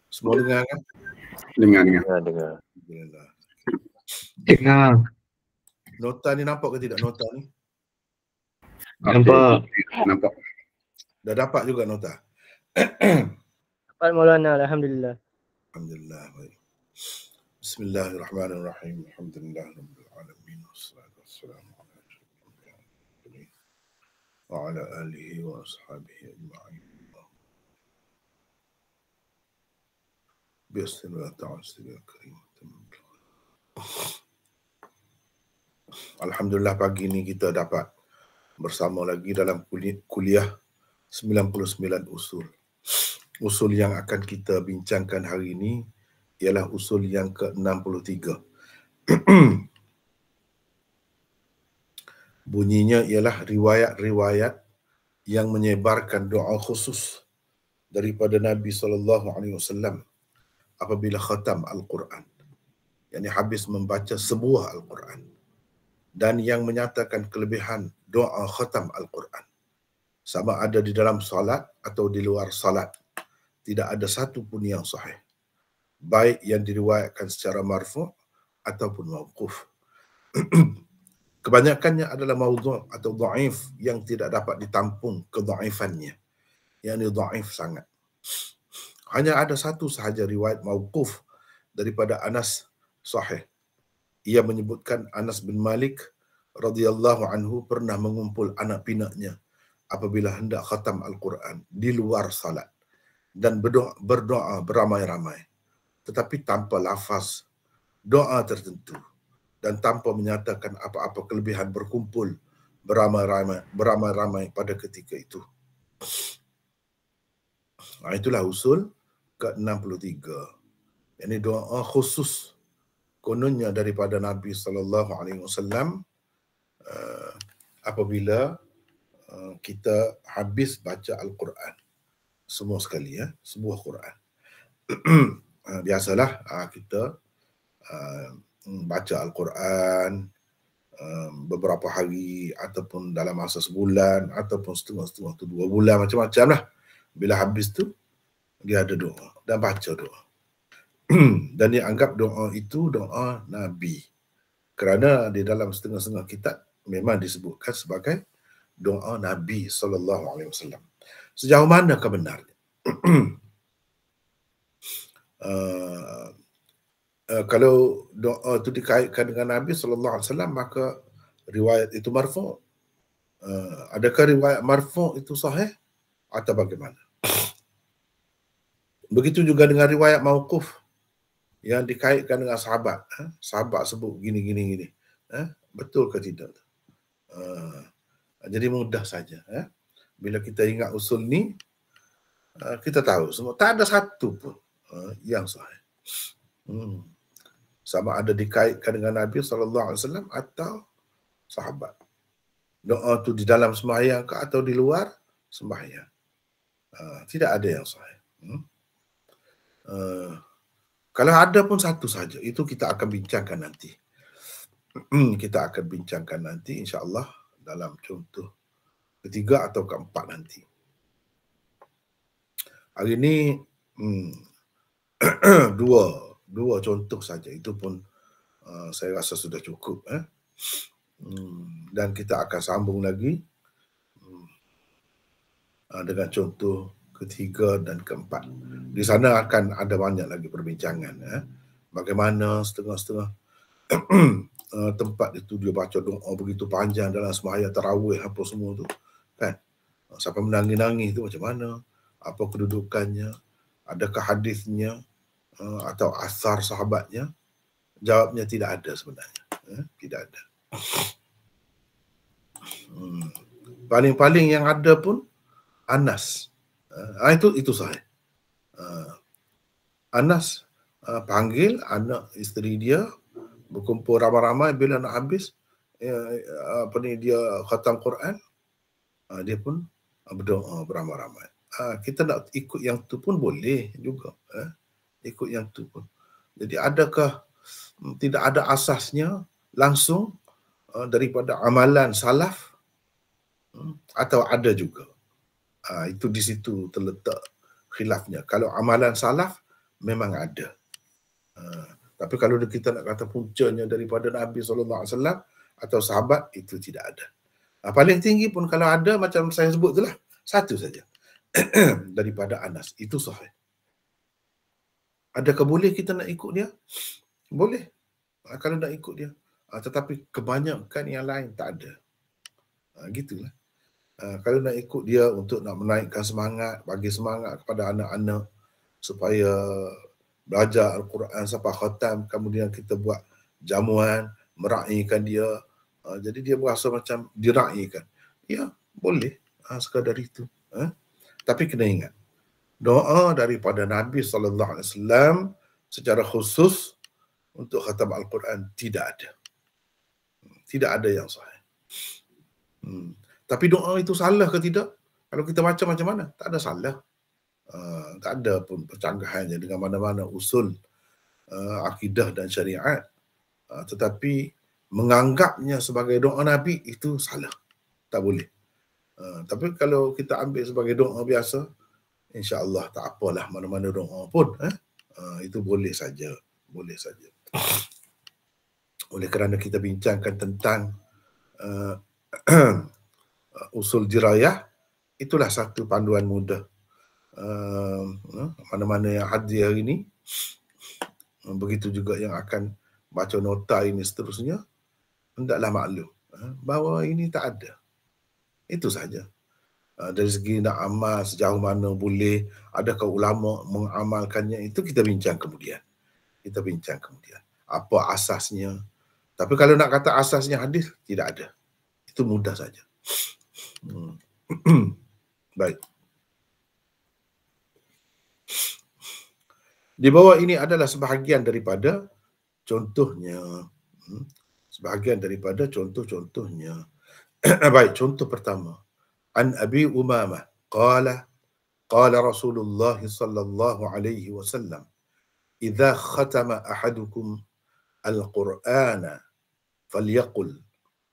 Semua dengar kan? Dengar. Alhamdulillah. Dengar. Nota ni nampak ke tidak nota ni? Nampak. Nampak. Dah dapat juga nota? Dapat Maulana, Alhamdulillah. Alhamdulillah. Baik. Bismillahirrahmanirrahim. Alhamdulillah rabbil alamin. Wassalatu wassalamu ala asyrafil anbiya'i wal mursalin wa ala alihi wa ashabihi ajma'in. Bismillah ta'ala karim. Alhamdulillah pagi ni kita dapat bersama lagi dalam kuliah 99 usul. Usul yang akan kita bincangkan hari ini ialah usul yang ke-63. Bunyinya ialah riwayat-riwayat yang menyebarkan doa khusus daripada Nabi SAW apabila khatam Al-Quran. Yang habis membaca sebuah Al-Quran. Dan yang menyatakan kelebihan doa khatam Al-Quran. Sama ada di dalam salat atau di luar salat. Tidak ada satu pun yang sahih. Baik yang diriwayatkan secara marfu' ataupun mauquf. Kebanyakannya adalah maudhu' atau dhaif yang tidak dapat ditampung kedhaifannya. Yang ini dhaif sangat. Hanya ada satu sahaja riwayat mauquf daripada Anas sahih. Ia menyebutkan Anas bin Malik radhiyallahu anhu pernah mengumpul anak pinaknya apabila hendak khatam Al-Quran di luar salat dan berdoa beramai-ramai, tetapi tanpa lafaz doa tertentu dan tanpa menyatakan apa-apa kelebihan berkumpul beramai-ramai pada ketika itu. Itulah usul ke-63. Ini doa khusus kononnya daripada Nabi SAW apabila kita habis baca Al-Quran. Semua sekali, sebuah Quran. Biasalah kita baca Al-Quran beberapa hari ataupun dalam masa sebulan ataupun setengah-setengah tu 2 bulan, macam-macam lah. Bila habis tu dia ada doa dan baca doa. Dan dia anggap doa itu doa Nabi. Kerana di dalam setengah-setengah kitab memang disebutkan sebagai doa Nabi SAW. Sejauh mana kebenarnya? Kalau doa itu dikaitkan dengan Nabi SAW, maka riwayat itu marfu'. Adakah riwayat marfu' itu sahih atau bagaimana? Begitu juga dengan riwayat mauquf yang dikaitkan dengan sahabat. Sahabat sebut gini. Betul ke tidak? Jadi mudah saja. Bila kita ingat usul ni, kita tahu semua. Tak ada satu pun yang sahih. Sama ada dikaitkan dengan Nabi SAW atau sahabat. Doa tu di dalam sembahyang ke atau di luar sembahyang. Tidak ada yang sahih. Kalau ada pun satu saja, itu kita akan bincangkan nanti. Kita akan bincangkan nanti insya-Allah dalam contoh ketiga atau keempat nanti. Hari ini dua contoh saja, itu pun saya rasa sudah cukup. Dan kita akan sambung lagi dengan contoh ketiga dan keempat. Di sana akan ada banyak lagi perbincangan. Bagaimana setengah-setengah tempat itu dia baca doa begitu panjang dalam sembahyang tarawih apa semua tu, kan? Sampai menangis-nangis tu macam mana? Apa kedudukannya? Adakah hadisnya atau asar sahabatnya? Jawabnya tidak ada sebenarnya. Tidak ada. Paling-paling yang ada pun Anas. Itu sahih. Anas panggil anak isteri dia berkumpul ramai-ramai bila nak habis dia khatam Quran, dia pun berdoa beramai-ramai. Kita nak ikut yang tu pun boleh juga, ikut yang tu pun. Jadi adakah tidak ada asasnya langsung daripada amalan salaf atau ada juga? Itu di situ terletak khilafnya. Kalau amalan salaf memang ada. Tapi kalau kita nak kata puncanya daripada Nabi SAW atau sahabat, itu tidak ada. Paling tinggi pun kalau ada, macam saya sebut itulah, satu saja. Daripada Anas. Itu sahih. Adakah boleh kita nak ikut dia? Boleh. Kalau nak ikut dia. Tetapi kebanyakan yang lain tak ada. Gitulah. Kalau nak ikut dia untuk nak menaikkan semangat, bagi semangat kepada anak-anak supaya belajar Al-Quran sampai khatam, kemudian kita buat jamuan, meraihkan dia. Jadi dia berasa macam diraihkan. Ya, boleh. Sekadar itu. Tapi kena ingat, doa daripada Nabi SAW secara khusus untuk khatam Al-Quran tidak ada. Tidak ada yang sahih. Tapi doa itu salah ke tidak? Kalau kita baca macam mana? Tak ada salah. Tak ada pun percanggahannya dengan mana-mana usul akidah dan syariat. Tetapi menganggapnya sebagai doa Nabi itu salah. Tak boleh. Tapi kalau kita ambil sebagai doa biasa, insya-Allah tak apalah mana-mana doa pun. Itu boleh saja. Boleh saja. Oleh kerana kita bincangkan tentang usul dirayah, itulah satu panduan mudah. Mana-mana yang hadir hari ini, begitu juga yang akan baca nota ini seterusnya, hendaklah maklum bahawa ini tak ada. Itu saja. Dari segi nak amal sejauh mana boleh, adakah ulama mengamalkannya, itu kita bincang kemudian. Kita bincang kemudian. Apa asasnya? Tapi kalau nak kata asasnya hadis, tidak ada. Itu mudah saja. Baik. Di bawah ini adalah sebahagian daripada contohnya. Sebahagian daripada contoh-contohnya. Baik, contoh pertama. An Abi Umamah qala Rasulullah sallallahu alaihi wasallam, "Idza khatama ahadukum al-Qur'ana falyaqul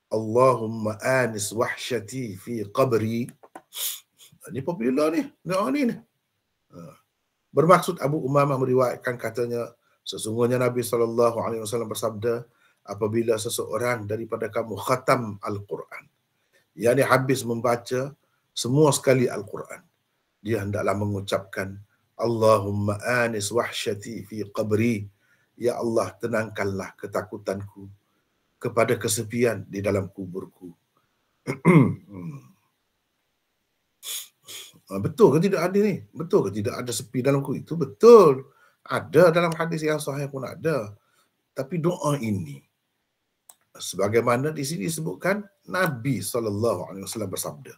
Allahumma anis wahsyati fi qabri." Ini popular ni, doa ni. Bermaksud Abu Umamah meriwayatkan katanya, sesungguhnya Nabi SAW bersabda, apabila seseorang daripada kamu khatam Al-Quran, yakni habis membaca semua sekali Al-Quran, dia hendaklah mengucapkan, Allahumma anis wahsyati fi qabri, ya Allah tenangkanlah ketakutanku kepada kesepian di dalam kuburku. Betul ke tidak ada ni? Betul ke tidak ada sepi dalam kubur? Itu betul. Ada dalam hadis yang sahih pun ada. Tapi doa ini, sebagaimana di sini disebutkan, Nabi SAW bersabda.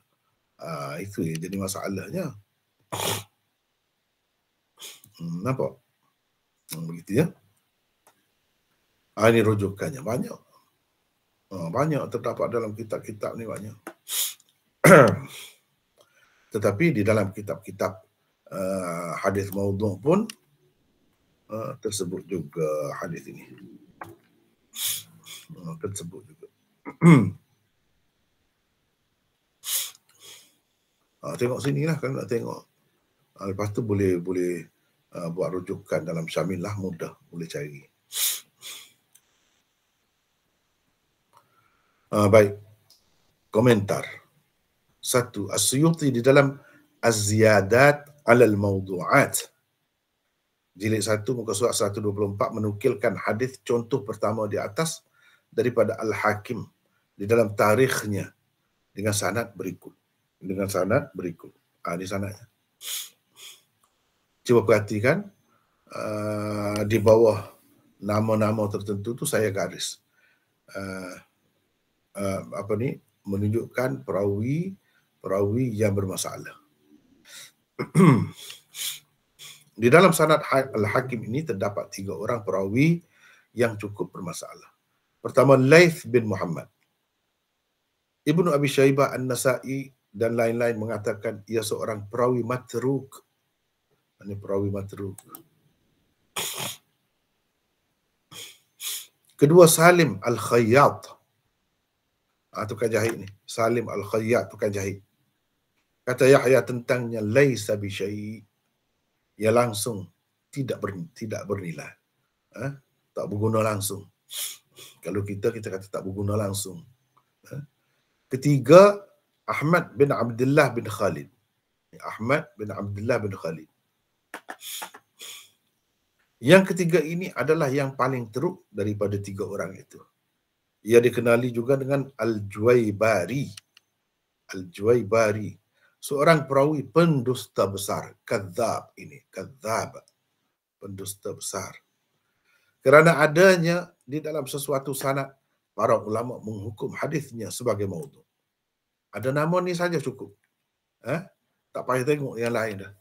Itu yang jadi masalahnya. Nampak? Begitu ya. Ini rujukannya banyak. Banyak terdapat dalam kitab-kitab ni banyak. Tetapi di dalam kitab-kitab hadis maudhu' pun tersebut juga hadis ini. Tersebut juga. Tengok sini lah kalau nak tengok. Lepas tu boleh buat rujukan dalam Syamilah, mudah boleh cari. Baik. Komentar. 1. As-Suyuti di dalam Az-Ziyadat 'alal Mawdu'at, jilid 1 muka surat 124 menukilkan hadis contoh pertama di atas daripada Al-Hakim di dalam tarikhnya dengan sanad berikut. Dengan sanad berikut. Di sanadnya. Cuba perhatikan di bawah nama-nama tertentu tu saya garis menunjukkan perawi yang bermasalah. Di dalam sanad Al-Hakim ini terdapat 3 orang perawi yang cukup bermasalah. Pertama, Laith bin Muhammad. Ibnu Abi Syaibah, An-Nasa'i dan lain-lain mengatakan ia seorang perawi matruk. Ini perawi matruk. Kedua, Salim Al-Khayyat. Tukang jahit ni. Salim Al-Khayyat, tukang jahit. Kata Yahya tentangnya, laisa bi syai'. Ia langsung tidak bernilai. Tak berguna langsung. Kalau kita kata tak berguna langsung. Ketiga, Ahmad bin Abdullah bin Khalid. Ahmad bin Abdullah bin Khalid. Yang ketiga ini adalah yang paling teruk daripada tiga orang itu. Ia dikenali juga dengan Al-Juwaybari. Al-Juwaybari. Seorang perawi pendusta besar. Kadzab ini. Kadzab. Pendusta besar. Kerana adanya di dalam sesuatu sanad, para ulama menghukum hadisnya sebagai maudhu. Ada nama ni saja cukup. Tak payah tengok yang lain dah.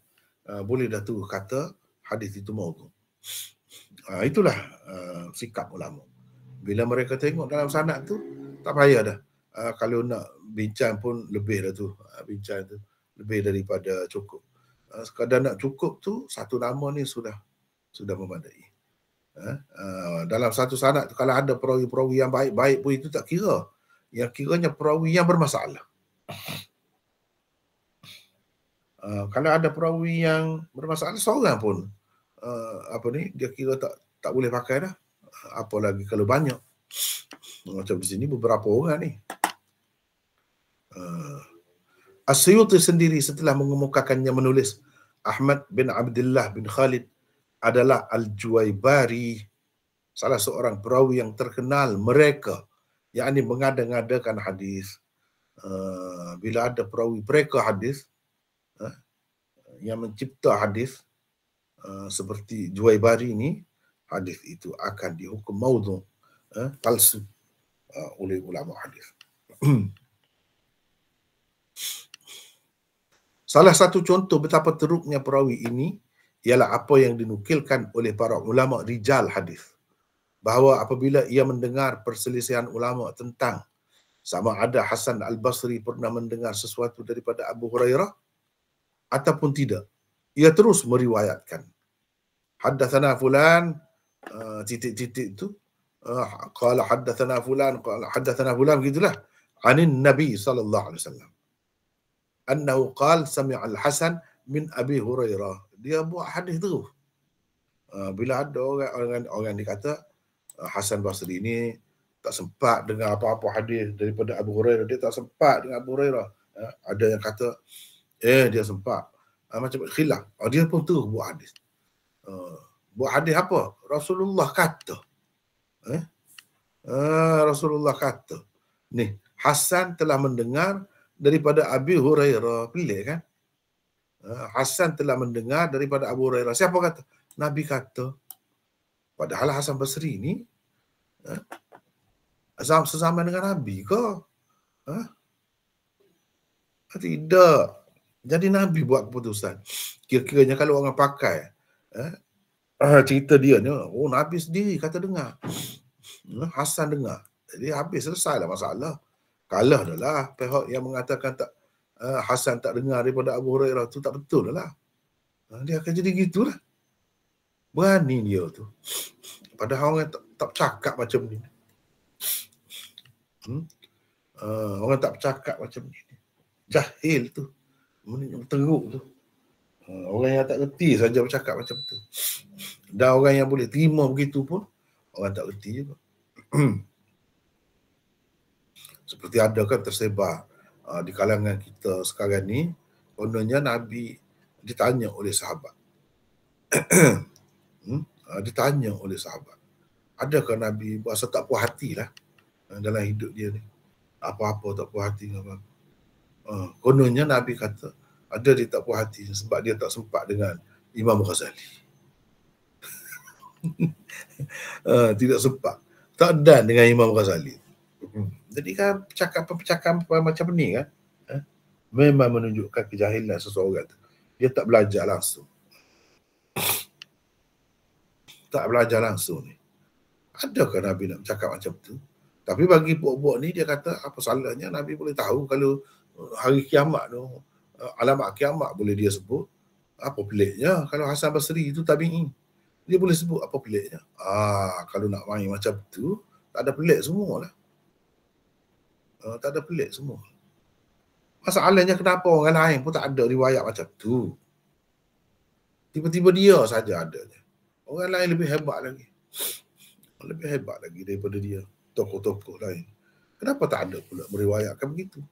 Boleh dah tu kata hadis itu maudhu. Itulah sikap ulama. Bila mereka tengok dalam sanad tu, tak payah dah. Kalau nak bincang pun lebih dah tu. Bincang tu lebih daripada cukup. Sekadar nak cukup tu, satu nama ni sudah memadai. Dalam satu sanad tu, kalau ada perawi-perawi yang baik-baik pun itu tak kira. Yang kiranya perawi yang bermasalah. Kalau ada perawi yang bermasalah, seorang pun dia kira tak boleh pakai dah. Apalagi kalau banyak. Macam di sini beberapa orang ni. As-Suyuti sendiri setelah mengemukakannya menulis Ahmad bin Abdullah bin Khalid adalah Al-Juwaybari, salah seorang perawi yang terkenal mereka, yakni mengada-ngadakan hadis. Bila ada perawi mereka hadis, yang mencipta hadis seperti Juwaybari ini, hadis itu akan dihukum maudhu, palsu oleh ulama hadis. Salah satu contoh betapa teruknya perawi ini ialah apa yang dinukilkan oleh para ulama rijal hadis, bahawa apabila ia mendengar perselisihan ulama tentang sama ada Hasan Al-Basri pernah mendengar sesuatu daripada Abu Hurairah ataupun tidak, ia terus meriwayatkan. Haddatsana fulan titik-titik itu, qala haddatsana fulan, qala haddatsana fulan, begitulah, anin Nabi sallallahu alaihi wasallam annahu qala sami'a Al-Hasan min Abi Hurairah. Dia buat hadis terus. Bila ada orang dikata Hasan Basri ini tak sempat dengar apa-apa hadis daripada Abu Hurairah, dia tak sempat dengan Abu Hurairah. Ada yang kata dia sempat. Macam khilaf. Dia pun terus buat hadis. Buat hadis apa? Rasulullah kata. Rasulullah kata. Ni, Hasan telah mendengar daripada Abi Hurairah. Pelik kan? Hasan telah mendengar daripada Abu Hurairah. Siapa kata? Nabi kata. Padahal Hasan Basri ni sezaman dengan Nabi ke? Tidak. Jadi Nabi buat keputusan. Kira-kiranya kalau orang pakai cerita dia ni, Nabi sendiri kata dengar. Hasan dengar. Jadi habis, selesailah masalah. Kalah dah lah pihak yang mengatakan tak Hasan tak dengar daripada Abu Hurairah tu tak betul lah. Dia akan jadi gitulah. Berani dia tu. Padahal orang tak bercakap macam ni. Orang tak bercakap macam ni. Jahil tu. Teruk tu. Orang yang tak reti saja bercakap macam tu. Dan orang yang boleh terima begitu pun orang tak reti juga. Seperti ada kan tersebar di kalangan kita sekarang ni, kononnya Nabi ditanya oleh sahabat. Ditanya oleh sahabat, adakah Nabi berasa tak puas hati lah dalam hidup dia ni? Apa-apa tak puas hati dengan apa-apa. Kononnya Nabi kata, ada dia tak puas hati sebab dia tak sempat dengan Imam Ghazali. Tidak sempat. Tak dan dengan Imam Ghazali. Jadi kan percakapan macam ni kan, memang menunjukkan kejahilan seseorang tu. Dia tak belajar langsung. Tak belajar langsung ni. Adakah Nabi nak bercakap macam tu? Tapi bagi buat-buat ni, dia kata apa salahnya Nabi boleh tahu kalau hari kiamat tu, alamat kiamat boleh dia sebut. Apa peliknya kalau Hasan Basri itu tabi'i? Dia boleh sebut, apa peliknya? Kalau nak main macam tu, tak ada pelik semualah. Tak ada pelik semua. Masalahnya kenapa orang lain pun tak ada riwayat macam tu? Tiba-tiba dia saja adanya. Orang lain lebih hebat lagi. Lebih hebat lagi daripada dia. Tokoh-tokoh lain. Kenapa tak ada pula meriwayatkan begitu?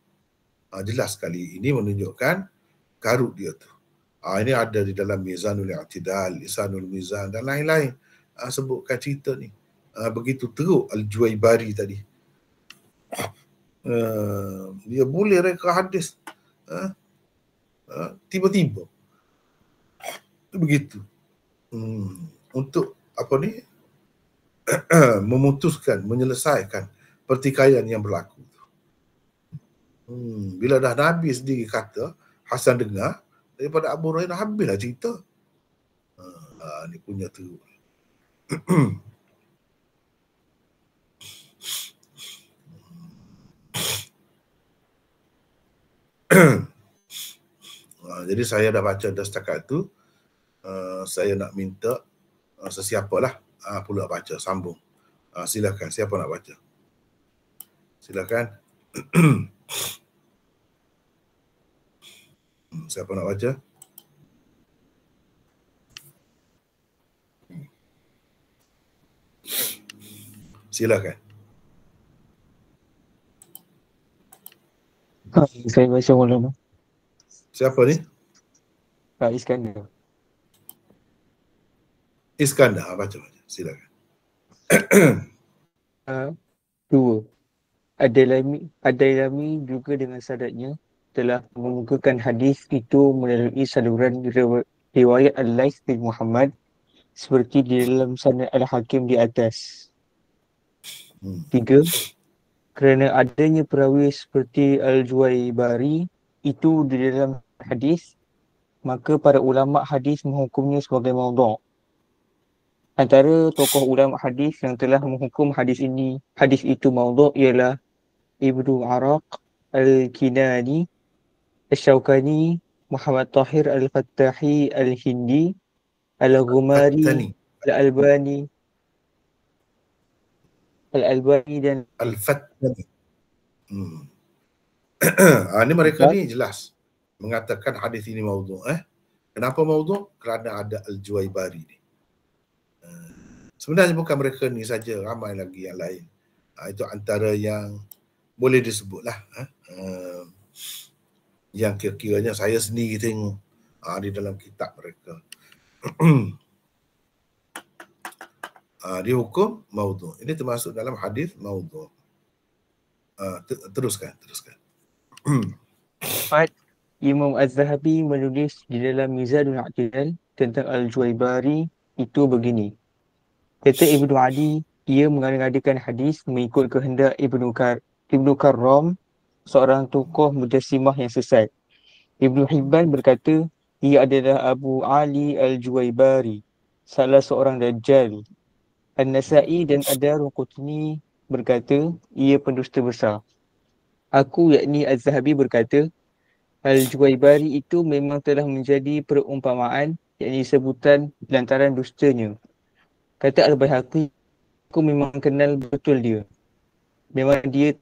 Jelas sekali ini menunjukkan karut dia tu. Ini ada di dalam Mizanul I'tidal, Lisanul Mizan dan lain-lain. Sebutkan cerita ni. Begitu teruk Al-Juwaybari tadi. Dia boleh reka hadis. Tiba-tiba. Begitu. Untuk apa ni? Memutuskan, menyelesaikan pertikaian yang berlaku. Bila dah Nabi sendiri kata, Hasan dengar, daripada Abu Hurairah habislah cerita. Ni punya tu. Jadi saya dah baca dah setakat tu. Saya nak minta sesiapalah pula baca, sambung. Silakan, siapa nak baca? Silakan. Siapa nak baca? Silakan. Saya baca Maulana. Siapa ni? Iskandar. Iskandar, baca. Silakan. Dua. Ad-Dailami juga dengan sadatnya telah mengemukakan hadis itu melalui saluran riwayat Al-Laits bin Muhammad seperti di dalam sanad Al-Hakim di atas. Tiga. Kerana adanya perawi seperti Al-Juwaybari itu di dalam hadis, maka para ulama hadis menghukumnya sebagai maudhu'. Antara tokoh ulama hadis yang telah menghukum hadis itu maudhu' ialah Ibnu Araq, Al-Kinani, Al-Shawkani, Muhammad Tahir Al-Fattahi Al-Hindi, Al-Ghumari, Al-Albani dan Al-Fattani. Ini mereka ni jelas mengatakan hadis ini maudhu'. Kenapa maudhu'? Kerana ada Al-Juwaybari ni. Sebenarnya bukan mereka ni saja, ramai lagi yang lain. Itu antara yang boleh disebutlah. Yang kira-kiranya saya sendiri tengok di dalam kitab mereka. Dihukum maudhu'. Ini termasuk dalam hadis maudhu'. Teruskan. Imam Az-Zahabi menulis di dalam Mizanul I'tidal tentang Al-Juwaybari itu begini. Kata Ibnu Adi, ia mengadakan hadis mengikut kehendak Ibnu Karram, seorang tokoh mujassimah yang sesat. Ibnu Hibban berkata, ia adalah Abu Ali Al-Juwaybari, salah seorang dajjal. An-Nasa'i dan Ad-Darqutni berkata, ia pendusta besar. Aku, yakni Az-Zahabi berkata, Al-Juwaybari itu memang telah menjadi perumpamaan, yakni sebutan lantaran dustanya. Kata Al-Baihaqi, aku memang kenal betul dia. Memang dia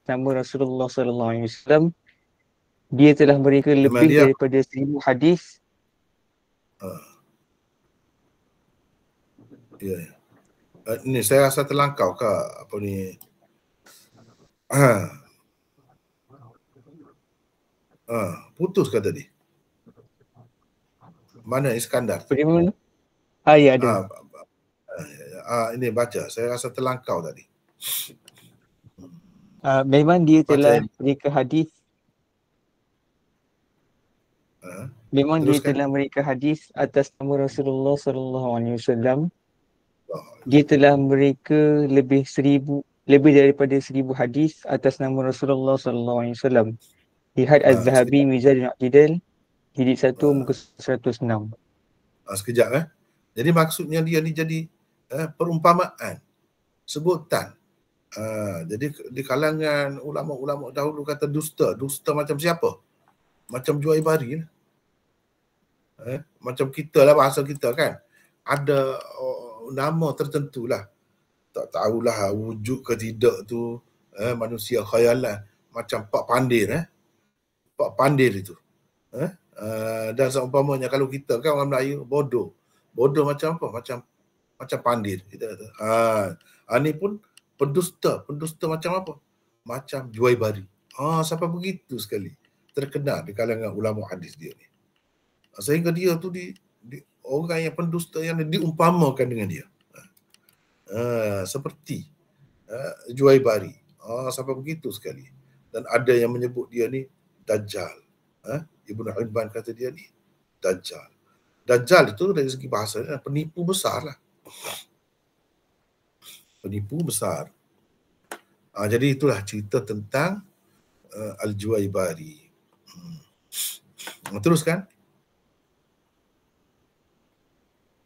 nama Rasulullah SAW. Dia telah memberikan lebih daripada 1000 hadis. Ini saya rasa terlangkau ke apa ni? Putus ke tadi? Mana Iskandar? Bagaimana? Ya ada. Ini baca. Saya rasa terlangkau tadi. Memang dia telah mereka hadis. Memang dia telah mereka hadis atas nama Rasulullah SAW. Dia telah mereka lebih daripada 1000 hadis atas nama Rasulullah SAW. Lihat Az-Zahabi Mizanul I'tidal jilid 1 muka 106. Sekejap. Jadi maksudnya dia ni jadi perumpamaan, sebutan. Jadi di kalangan ulama-ulama dahulu kata dusta macam siapa? Macam Juwaybari lah. Macam kita lah, bahasa kita kan. Ada nama tertentu lah. Tak tahulah wujud ke tidak tu. Manusia khayalan. Macam Pak Pandir. Pak Pandir itu. Dan seumpamanya kalau kita kan orang Melayu bodoh. Bodoh macam apa? Macam pandit kita kata. Ni pun pendusta macam apa? Macam Juwaybari. Sampai begitu sekali terkenal di kalangan ulama hadis dia ni. Sehingga dia tu orang yang pendusta yang diumpamakan dengan dia. Seperti Juwaybari. Sampai begitu sekali. Dan ada yang menyebut dia ni Dajjal. Ibnu Hibban kata dia ni Dajjal. Dajjal itu dari segi bahasa penipu besar lah. Penipu besar. Jadi itulah cerita tentang Al-Juwaybari. Teruskan.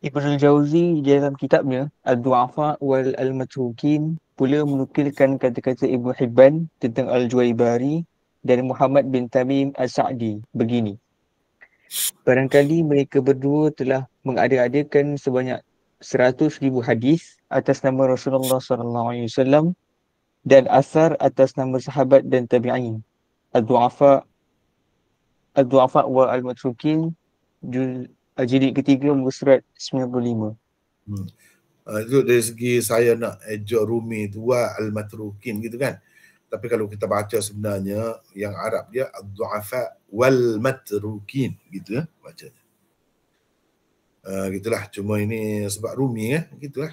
Ibnul Jauzi di dalam kitabnya Ad-Du'afa wal Al-Matrukin pula menukilkan kata-kata Ibnu Hibban tentang Al-Juwaybari dan Muhammad bin Tamim As-Sa'di begini. Barangkali mereka berdua telah mengada-adakan sebanyak 100,000 hadis atas nama Rasulullah SAW dan asar atas nama sahabat dan tabi'in. Ad-Du'afa wa Al-Matrukin jilid ketiga muka surat 95. Itu dari segi saya nak ejak Rumi tu Al-Matrukin gitu kan. Tapi kalau kita baca sebenarnya yang Arab dia Ad-Du'afa wal Matrukin gitu bacanya. Gitulah, cuma ini sebab Rumi gitulah.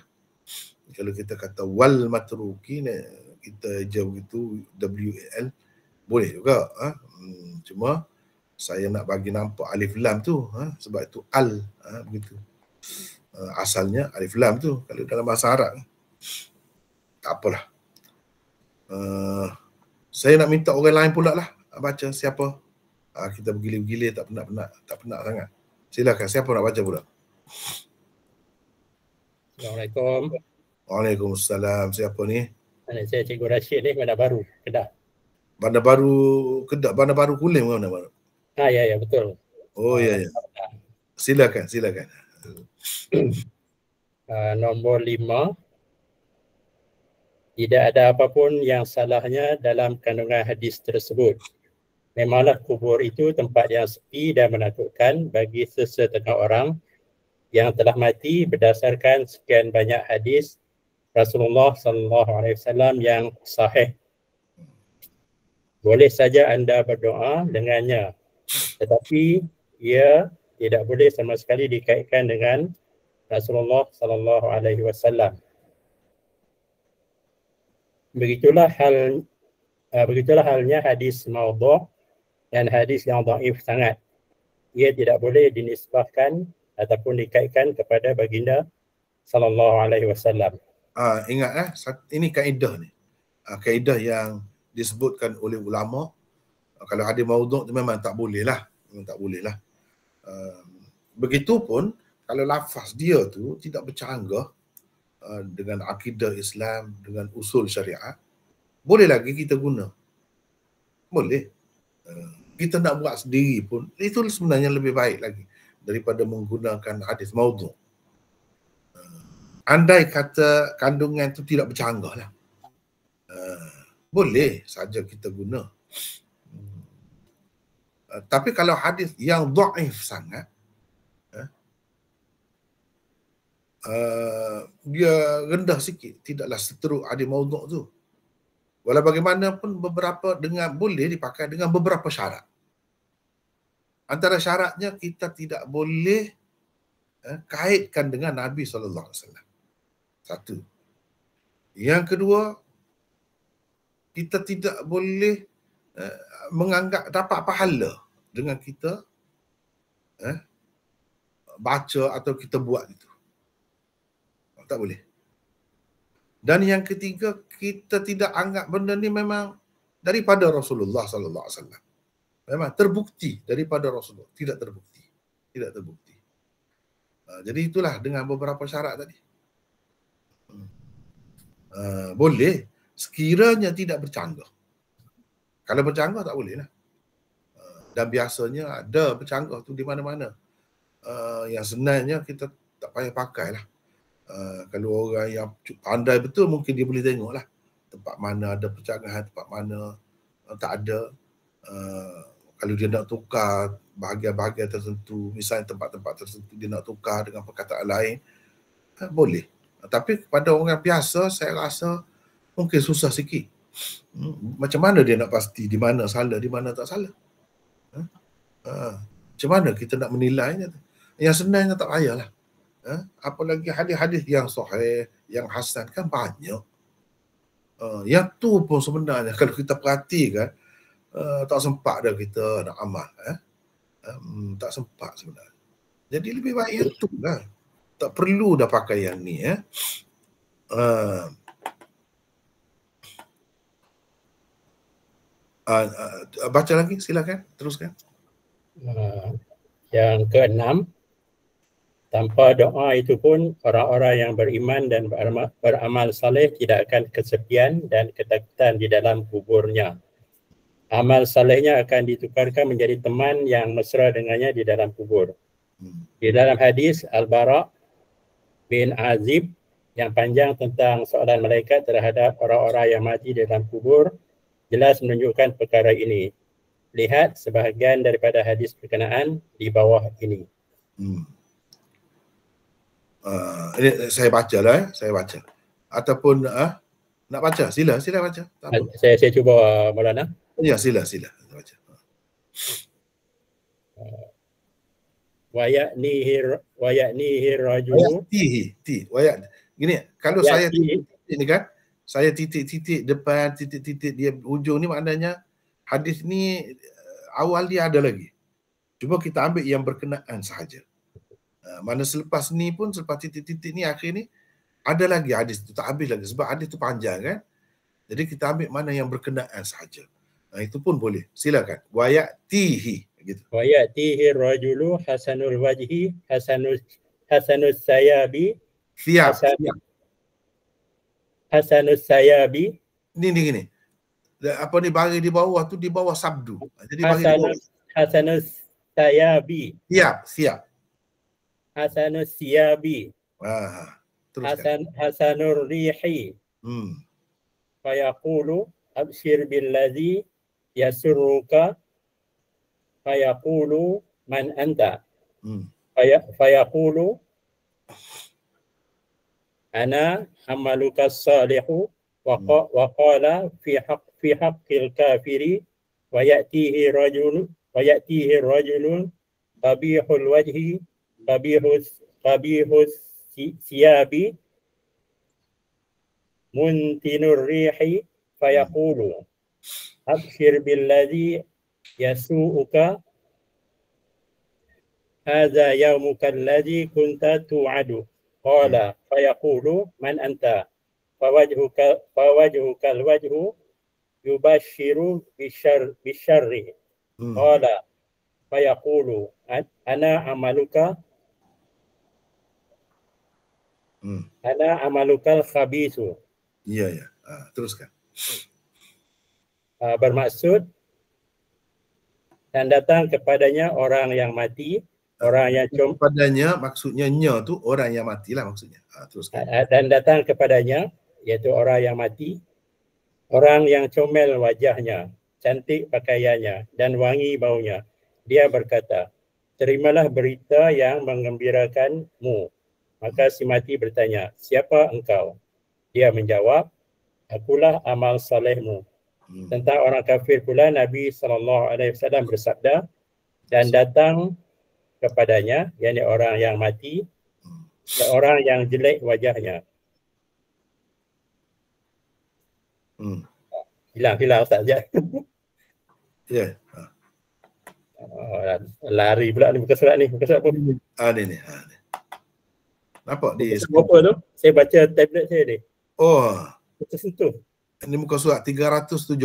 Kalau kita kata wal Matrukin kita ejak begitu WAL boleh juga. Cuma saya nak bagi nampak alif lam tu sebab itu al begitu. Asalnya alif lam tu kalau dalam bahasa Arab. Tak apalah. Saya nak minta orang lain pula lah baca siapa. Kita bergilir-gilir tak penat sangat. Silakan, siapa nak baca pula? Assalamualaikum. Waalaikumsalam. Siapa ni? Saya Cikgu Rashid ni, Bandar Baru, Kedah. Bandar Baru Kedah, Bandar Baru Kulim ke Bandar Baru? Ya, betul. Ya. Silakan. Nombor 5. Tidak ada apapun yang salahnya dalam kandungan hadis tersebut. Memanglah kubur itu tempat yang sepi dan menakutkan bagi sesetengah orang yang telah mati berdasarkan sekian banyak hadis Rasulullah SAW yang sahih. Boleh saja anda berdoa dengannya, tetapi ia tidak boleh sama sekali dikaitkan dengan Rasulullah SAW. Begitulah halnya hadis maudhu' dan hadis yang dhaif sangat. Ia tidak boleh dinisbahkan ataupun dikaitkan kepada baginda sallallahu alaihi wasallam. Ingat ini kaedah ni. Kaedah yang disebutkan oleh ulama. Kalau hadis maudhu' tu memang tak boleh lah. Begitupun kalau lafaz dia tu tidak bercanggah dengan akidah Islam, dengan usul syariat, boleh lagi kita guna. Boleh. Kita nak buat sendiri pun, itu sebenarnya lebih baik lagi daripada menggunakan hadis maudhu'. Andai kata kandungan itu tidak bercanggah lah. Boleh saja kita guna. Tapi kalau hadis yang dhaif sangat, dia rendah sikit, tidaklah seteruk hadis maudhu' tu. Walau bagaimanapun boleh dipakai dengan beberapa syarat. Antara syaratnya kita tidak boleh kaitkan dengan Nabi SAW. Satu. Yang kedua, kita tidak boleh menganggap dapat pahala dengan kita baca atau kita buat itu. Tak boleh. Dan yang ketiga, kita tidak anggap benda ni memang daripada Rasulullah SAW. Memang terbukti daripada Rasulullah. Tidak terbukti. Jadi itulah dengan beberapa syarat tadi. Boleh sekiranya tidak bercanggah. Kalau bercanggah tak boleh lah. Dan biasanya ada bercanggah tu di mana-mana. Yang sebenarnya kita tak payah pakai lah. Kalau orang yang pandai betul mungkin dia boleh tengok lah tempat mana ada percanggahan, tempat mana tak ada. Kalau dia nak tukar bahagian-bahagian tertentu, misalnya tempat-tempat tertentu dia nak tukar dengan perkataan lain, boleh. Tapi kepada orang biasa saya rasa mungkin susah sikit. Macam mana dia nak pasti di mana salah, di mana tak salah? Macam mana kita nak menilainya? Yang senangnya tak payahlah. Apalagi hadis-hadis yang sahih, yang hasan kan banyak. Yang tu pun sebenarnya kalau kita perhatikan tak sempat dah kita nak amal. Tak sempat sebenarnya. Jadi lebih baik yang tu lah. Tak perlu dah pakai yang ni. Baca lagi, silakan, teruskan. Yang keenam, tanpa doa itu pun orang-orang yang beriman dan beramal saleh tidak akan kesepian dan ketakutan di dalam kuburnya. Amal salehnya akan ditukarkan menjadi teman yang mesra dengannya di dalam kubur. Di dalam hadis Al-Bara' bin Azib yang panjang tentang soalan malaikat terhadap orang-orang yang mati di dalam kubur jelas menunjukkan perkara ini. Lihat sebahagian daripada hadis berkenaan di bawah ini. Ini saya baca lah, saya baca. Ataupun nak baca, sila baca. Saya cuba Maulana. Ya, sila baca. Wayaknihi rajulu. Gini, kalau saya titik ni kan, saya titik-titik depan, titik-titik dia hujung ni maknanya hadis ni awal dia ada lagi. Cuba kita ambil yang berkenaan sahaja. Mana selepas ni pun, selepas titik-titik ni akhir ni ada lagi hadis tu, tak habis lagi sebab hadis tu panjang kan. Jadi kita ambil mana yang berkenaan sahaja. Itu pun boleh. Silakan. Wayatihi gitu. Wayatihi rajulu hasanul wajhi hasanus sayabi. Hasanus sayabi. Ni gini. Apa ni bagi di bawah tu, di bawah sabdu. Jadi bagi di bawah. Hasanus sayabi. Siap. Hasanus siyabi. Teruskan. Hasanur rihi. Fayaqulu abshir billadhi yasurruka. Fayaqulu man anta. Fayaqulu ana amaluka salihu wa qala fi haqqil kafiri wa ya'tihi rajulun qabihul wajhi qabihus siyabi muntinur rihi fayaqulu abshir billadhi yasu'uka hadza yawmuka alladhi kunta tu'adu qala fayaqulu man anta fawajhuka alwajhu yubashiru bisyarri qala fayaqulu ana amaluka al-khabisu. Ya. Teruskan. Bermaksud dan datang kepadanya orang yang mati, orang yang kepadanya maksudnya nya tu orang yang matilah maksudnya. Teruskan. Dan datang kepadanya iaitu orang yang mati, orang yang comel wajahnya, cantik pakaiannya dan wangi baunya. Dia berkata, terimalah berita yang menggembirakanmu. Maka si mati bertanya, siapa engkau? Dia menjawab, akulah amal salehmu. Tentang orang kafir pula Nabi SAW bersabda, dan datang kepadanya, yakni orang yang mati, orang yang jelek wajahnya. Hilang Ustaz je. Ya. Lari pula ni muka surat ni. Muka surat apa? Ni. Nampak di apa tu? Saya baca tablet saya ni. Oh. Tersentuh. Ini muka surat 317.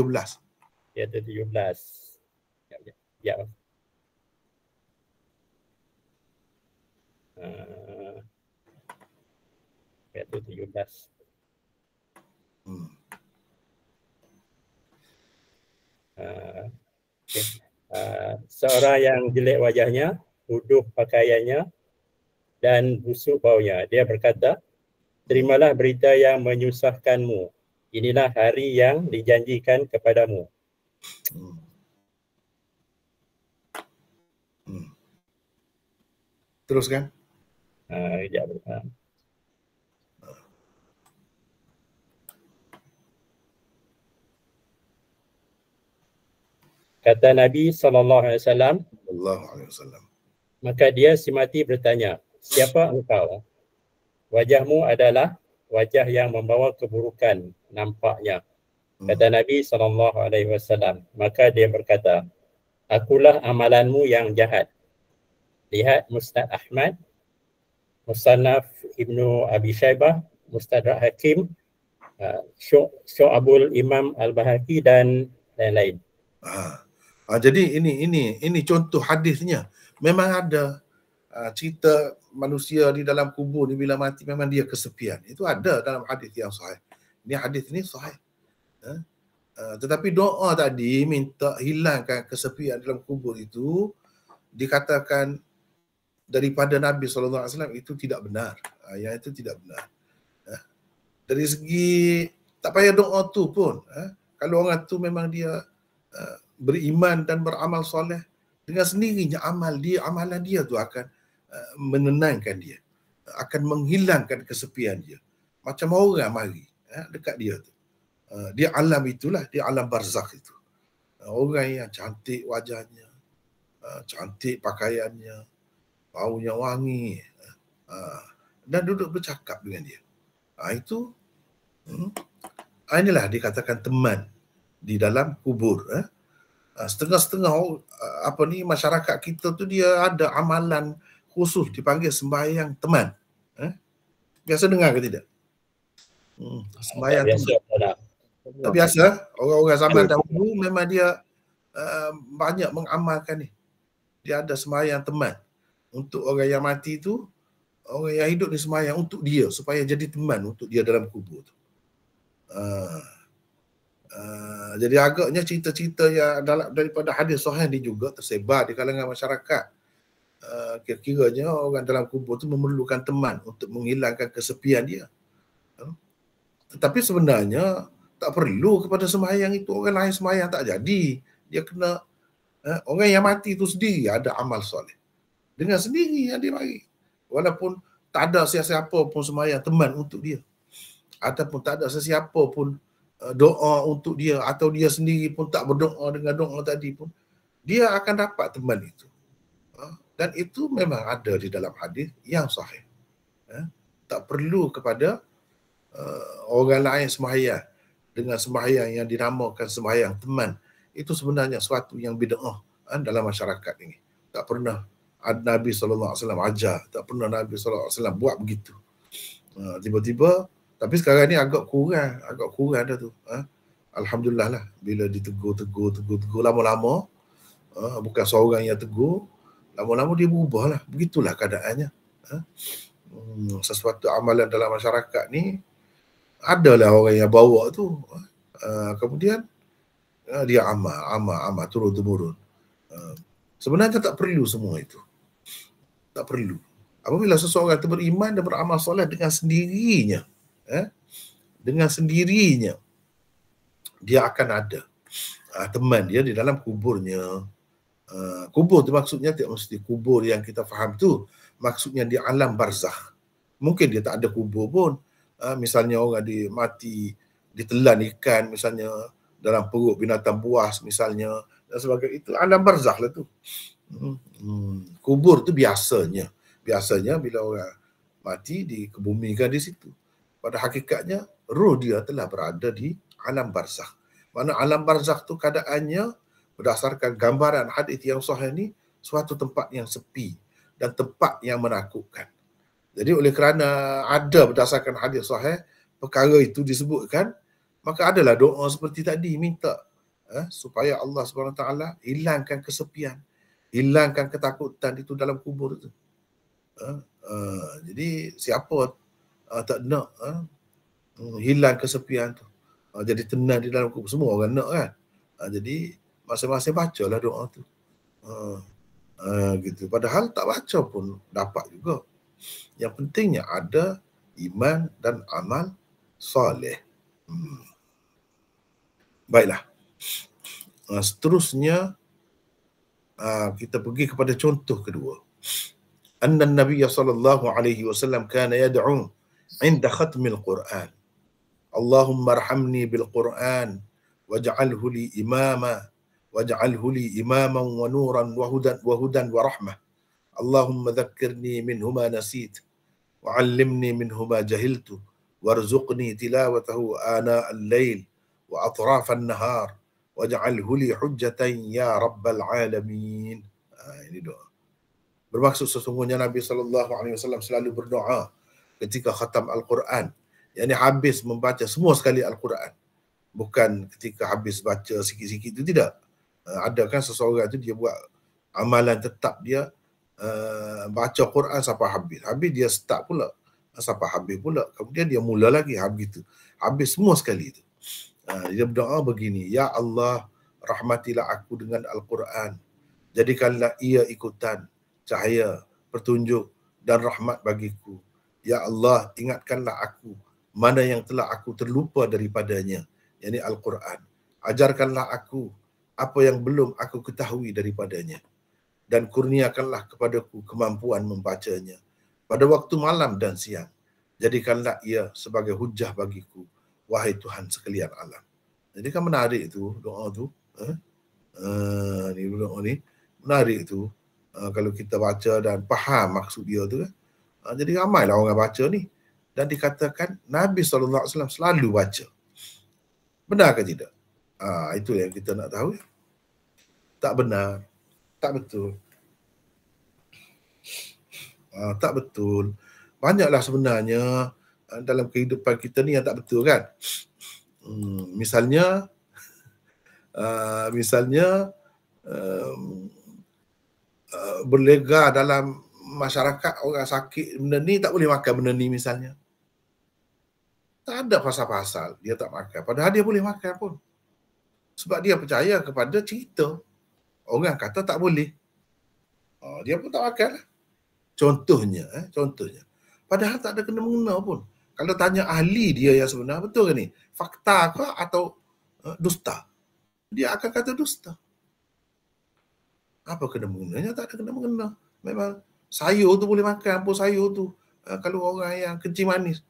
Ya, 17. Ya. 17. Seorang yang jelek wajahnya, huduh pakaiannya dan busuk baunya. Dia berkata, terimalah berita yang menyusahkanmu. Inilah hari yang dijanjikan kepadamu. Teruskan. Sekejap. Kata Nabi SAW, Sallallahu alaihi wasallam. maka dia si mati bertanya, siapa engkau? Wajahmu adalah wajah yang membawa keburukan nampaknya. Kata Nabi SAW, maka dia berkata, akulah amalanmu yang jahat. Lihat Musnad Ahmad, Musannaf Ibnu Abi Shaybah, Mustadrak Hakim, Syu'abul Imam Al-Bahaqi dan lain-lain. Jadi ini contoh hadisnya. Memang ada cerita manusia di dalam kubur ni bila mati memang dia kesepian. Itu ada dalam hadis yang sahih. Ini hadis ni sahih. Tetapi doa tadi minta hilangkan kesepian dalam kubur itu dikatakan daripada Nabi SAW itu tidak benar. Yang itu tidak benar. Dari segi tak payah doa tu pun. Kalau orang tu memang dia beriman dan beramal soleh, dengan sendirinya amalan dia tu akan menenangkan dia, akan menghilangkan kesepian dia. Macam orang mari dekat dia tu. Dia alam itulah, dia alam barzakh itu. Orang yang cantik wajahnya, cantik pakaiannya, baunya wangi, dan duduk bercakap dengan dia. Itu inilah dikatakan teman di dalam kubur. Setengah-setengah masyarakat kita tu dia ada amalan khusus dipanggil sembahyang teman. Biasa dengar ke tidak? Sembahyang teman. Tak biasa. Orang-orang zaman dahulu memang dia banyak mengamalkan ni. Dia ada sembahyang teman. Untuk orang yang mati tu, orang yang hidup ni sembahyang untuk dia supaya jadi teman untuk dia dalam kubur tu. Jadi agaknya cerita-cerita yang daripada hadis sahih ni juga tersebar di kalangan masyarakat. Kira-kiranya orang dalam kubur tu memerlukan teman untuk menghilangkan kesepian dia. Tetapi sebenarnya tak perlu kepada sembahyang itu. Orang lain sembahyang tak jadi. Dia kena orang yang mati itu sendiri ada amal soleh. Dengan sendiri yang dia mari. Walaupun tak ada sesiapa pun sembahyang teman untuk dia. Ataupun tak ada sesiapa pun doa untuk dia, atau dia sendiri pun tak berdoa dengan doa tadi pun, dia akan dapat teman itu. Dan itu memang ada di dalam hadis yang sahih. Tak perlu kepada orang lain sembahyang dengan sembahyang yang dinamakan sembahyang teman. Itu sebenarnya suatu yang bid'ah dalam masyarakat ini. Tak pernah Nabi SAW ajar, tak pernah Nabi SAW buat begitu. Tiba-tiba, tapi sekarang ni agak kurang dah tu. Alhamdulillah lah, bila ditegur lama-lama, bukan seorang yang tegur, lama-lama dia berubah lah. Begitulah keadaannya. Sesuatu amalan dalam masyarakat ni, adalah orang yang bawa tu. Kemudian dia amal turun-temurun. Sebenarnya tak perlu semua itu. Tak perlu. Apabila seseorang itu beriman dan beramal soleh dengan sendirinya, dia akan ada teman dia di dalam kuburnya. Kubur tu maksudnya tidak mesti kubur yang kita faham tu. Maksudnya di alam barzakh. Mungkin dia tak ada kubur pun. Misalnya orang mati ditelan ikan misalnya dalam perut binatang buas misalnya dan sebagainya, itu alam barzakh lah tu. Kubur tu biasanya bila orang mati dikebumikan di situ. Pada hakikatnya roh dia telah berada di alam barzakh. Mana alam barzakh tu keadaannya berdasarkan gambaran hadis yang sahih ni suatu tempat yang sepi dan tempat yang menakutkan. Jadi oleh kerana ada berdasarkan hadis sahih perkara itu disebutkan, maka adalah doa seperti tadi, minta supaya Allah SWT hilangkan kesepian, hilangkan ketakutan itu dalam kubur itu. Jadi siapa tak nak hilang kesepian tu, jadi tenang di dalam kubur, semua orang nak kan. Jadi masing-masing bacalah doa tu. Gitu. Padahal tak baca pun dapat juga. Yang pentingnya ada iman dan amal soleh. Baiklah. Seterusnya kita pergi kepada contoh kedua. anna an-nabiy sallallahu alaihi wasallam kana yad'u 'inda khatmil Qur'an. Allahumma arhamni bil Qur'an waj'alhu li imama waj'alhu li imaman wa nuran wa hudan wa rahmah. Allahumma dhakkirni minhu ma nasit wa 'allimni minhu ma jahiltu warzuqni tilawatahu ana al-lail wa atraf an-nahar waj'alhu li hujjatan ya rabbal alamin. Ini doa. Bermaksud sesungguhnya Nabi SAW selalu berdoa ketika khatam Al-Quran. Yang ini habis membaca semua sekali Al-Quran. Bukan ketika habis baca sikit-sikit itu, tidak. Ada kan seseorang itu dia buat amalan tetap, dia baca Quran sampai habis. Habis dia start pula sampai habis pula. Kemudian dia mula lagi habis itu. Habis semua sekali itu. Dia berdoa begini, Ya Allah, rahmatilah aku dengan Al-Quran. Jadikanlah ia ikutan cahaya, petunjuk dan rahmat bagiku. Ya Allah, ingatkanlah aku mana yang telah aku terlupa daripadanya, yakni Al-Quran. Ajarkanlah aku apa yang belum aku ketahui daripadanya. Dan kurniakanlah kepadaku kemampuan membacanya pada waktu malam dan siang. Jadikanlah ia sebagai hujah bagiku, wahai Tuhan sekalian alam. Jadi kan menarik itu doa tu. Ni doa ni menarik tu. Kalau kita baca dan faham maksud dia tu kan. Jadi ramailah orang baca ni. Dan dikatakan Nabi SAW selalu baca. Benar ke tidak? Itu yang kita nak tahu. Tak benar. Tak betul. Tak betul. Banyaklah sebenarnya dalam kehidupan kita ni yang tak betul kan. Misalnya berlega dalam masyarakat, orang sakit benda ni tak boleh makan benda ni misalnya. Tak ada pasal-pasal dia tak makan. Padahal dia boleh makan pun. Sebab dia percaya kepada cerita. Orang kata tak boleh. Dia pun tak makan lah. Contohnya. Padahal tak ada kena-mengena pun. Kalau tanya ahli dia yang sebenar, betul ke ni? Fakta ke atau dusta? Dia akan kata dusta. Apa kena-mengenanya? Tak ada kena-mengena. Memang sayur tu boleh makan pun sayur tu. Kalau orang yang kencing manis,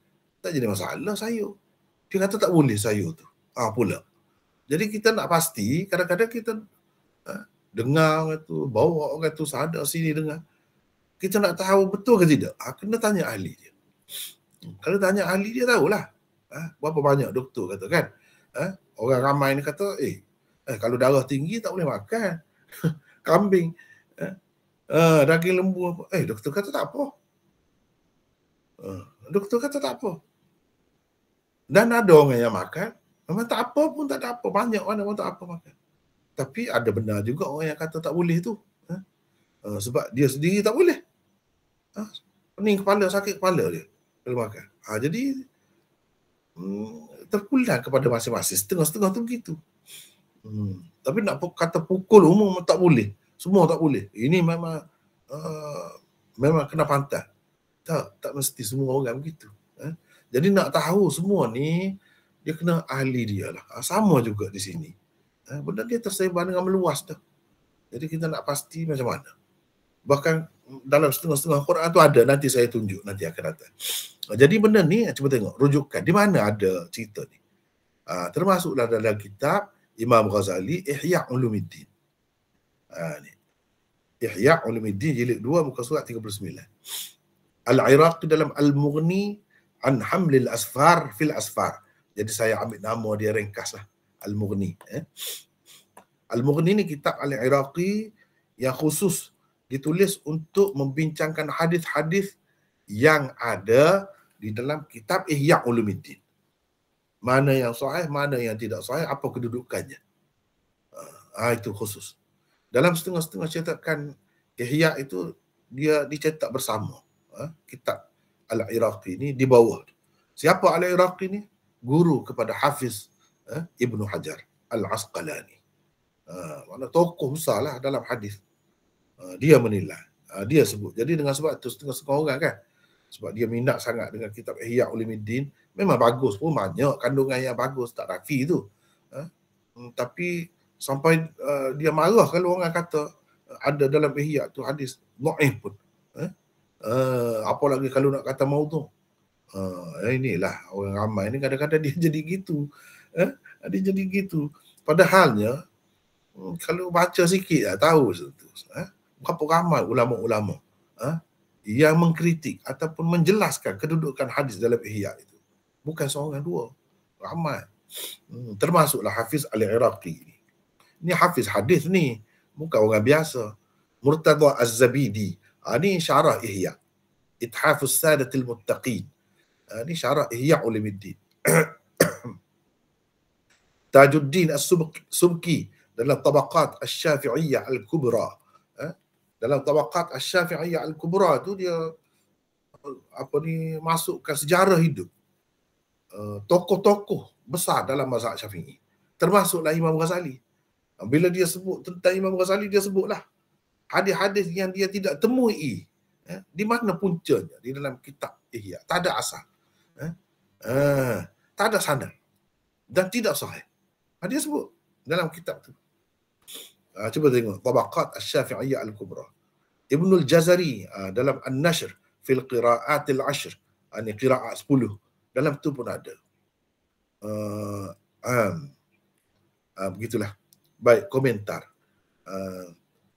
tak jadi masalah sayur. Dia kata tak boleh sayur tu. Pula. Jadi kita nak pasti, kadang-kadang kita dengar orang tu, bawa orang tu sadar sini dengar. Kita nak tahu betul ke tidak? Kena tanya ahli dia. Kalau tanya ahli dia tahulah. Berapa banyak doktor kata kan? Orang ramai ni kata, kalau darah tinggi tak boleh makan. Kambing. Daging lembu apa. Doktor kata tak apa. Doktor kata tak apa. Dan ada orang yang makan, memang tak apa pun tak ada apa. Banyak orang yang tak apa makan. Tapi ada benar juga orang yang kata tak boleh tu. Sebab dia sendiri tak boleh. Pening kepala, sakit kepala dia kalau makan. Jadi terpulang kepada masing-masing. Setengah-setengah tu begitu. Tapi nak kata pukul umum tak boleh. Semua tak boleh. Ini memang kena pantat. Tak mesti semua orang begitu. Jadi nak tahu semua ni, dia kena ahli dia lah. Sama juga di sini. Benda dia tersebar dengan meluas dah. Jadi kita nak pasti macam mana. Bahkan dalam setengah-setengah Quran tu ada, nanti saya tunjuk, nanti akan datang. Jadi benda ni, cuba tengok, rujukan. Di mana ada cerita ni? Termasuklah dalam kitab Imam Ghazali, Ihya Ulumuddin. Ihya Ulumuddin, jilid 2, muka surat 39. Al-Iraqi dalam Al-Mughni an Hamlil Asfar fil Asfar. Jadi saya ambil nama dia ringkas lah. Al-Mughni. Al-Mughni ni kitab Al-Iraqi yang khusus ditulis untuk membincangkan hadis-hadis yang ada di dalam kitab Ihya Ulumuddin. Mana yang sahih, mana yang tidak sahih, apa kedudukannya. Itu khusus. Dalam setengah-setengah cetakan Ihya itu, dia dicetak bersama. Kitab Al-Iraqi ni di bawah. Siapa Al-Iraqi ni? Guru kepada Hafiz Ibnu Hajar Al-Asqalani. Mana tokoh besar lah dalam hadis. Dia menilai. Dia sebut. Jadi dengan sebab itu setengah-setengah orang kan. Sebab dia minat sangat dengan kitab Ihya Ulumuddin. Memang bagus pun, banyak kandungan yang bagus, tak rafi tu. Tapi sampai dia marah kalau orang kata ada dalam Ihya tu hadis dhaif pun. Apa lagi kalau nak kata maudhu'. Inilah orang ramai ni kadang-kadang dia jadi gitu. Dia jadi gitu. Padahalnya kalau baca sikit dah tahu tu. Berapa ramai ulama-ulama yang mengkritik ataupun menjelaskan kedudukan hadis dalam Ihya itu. Bukan seorang dua, ramai. Termasuklah Hafiz Al-Iraqi ni. Ni Hafiz hadis ni, bukan orang biasa. Murtada Az-Zabidi. Ni syarah Ihya. Ithafus Sadatil Muttaqin. Ni syarah Ihya Ulumuddin. Tajuddin As-Subki dalam Tabaqat Asy-Syafi'iyyah Al-Kubra. Dalam Tabaqat Asy-Syafi'iyyah Al-Kubra tu dia masukkan sejarah hidup tokoh-tokoh besar dalam mazhab Syafi'i. Termasuklah Imam Ghazali. Bila dia sebut tentang Imam Ghazali, dia sebutlah hadis-hadis yang dia tidak temui. Di mana puncanya? Di dalam kitab Ihya. Tak ada asal. Tak ada sanad. Dan tidak sahih. Dia sebut dalam kitab tu. Cuba tengok Tabaqat Asy-Syafi'iyyah Al-Kubra. Ibnul Jazari dalam An-Nashr fil Qira'atil Ashr, ini qiraat 10. Dalam tu pun ada. Begitulah. Baik, komentar.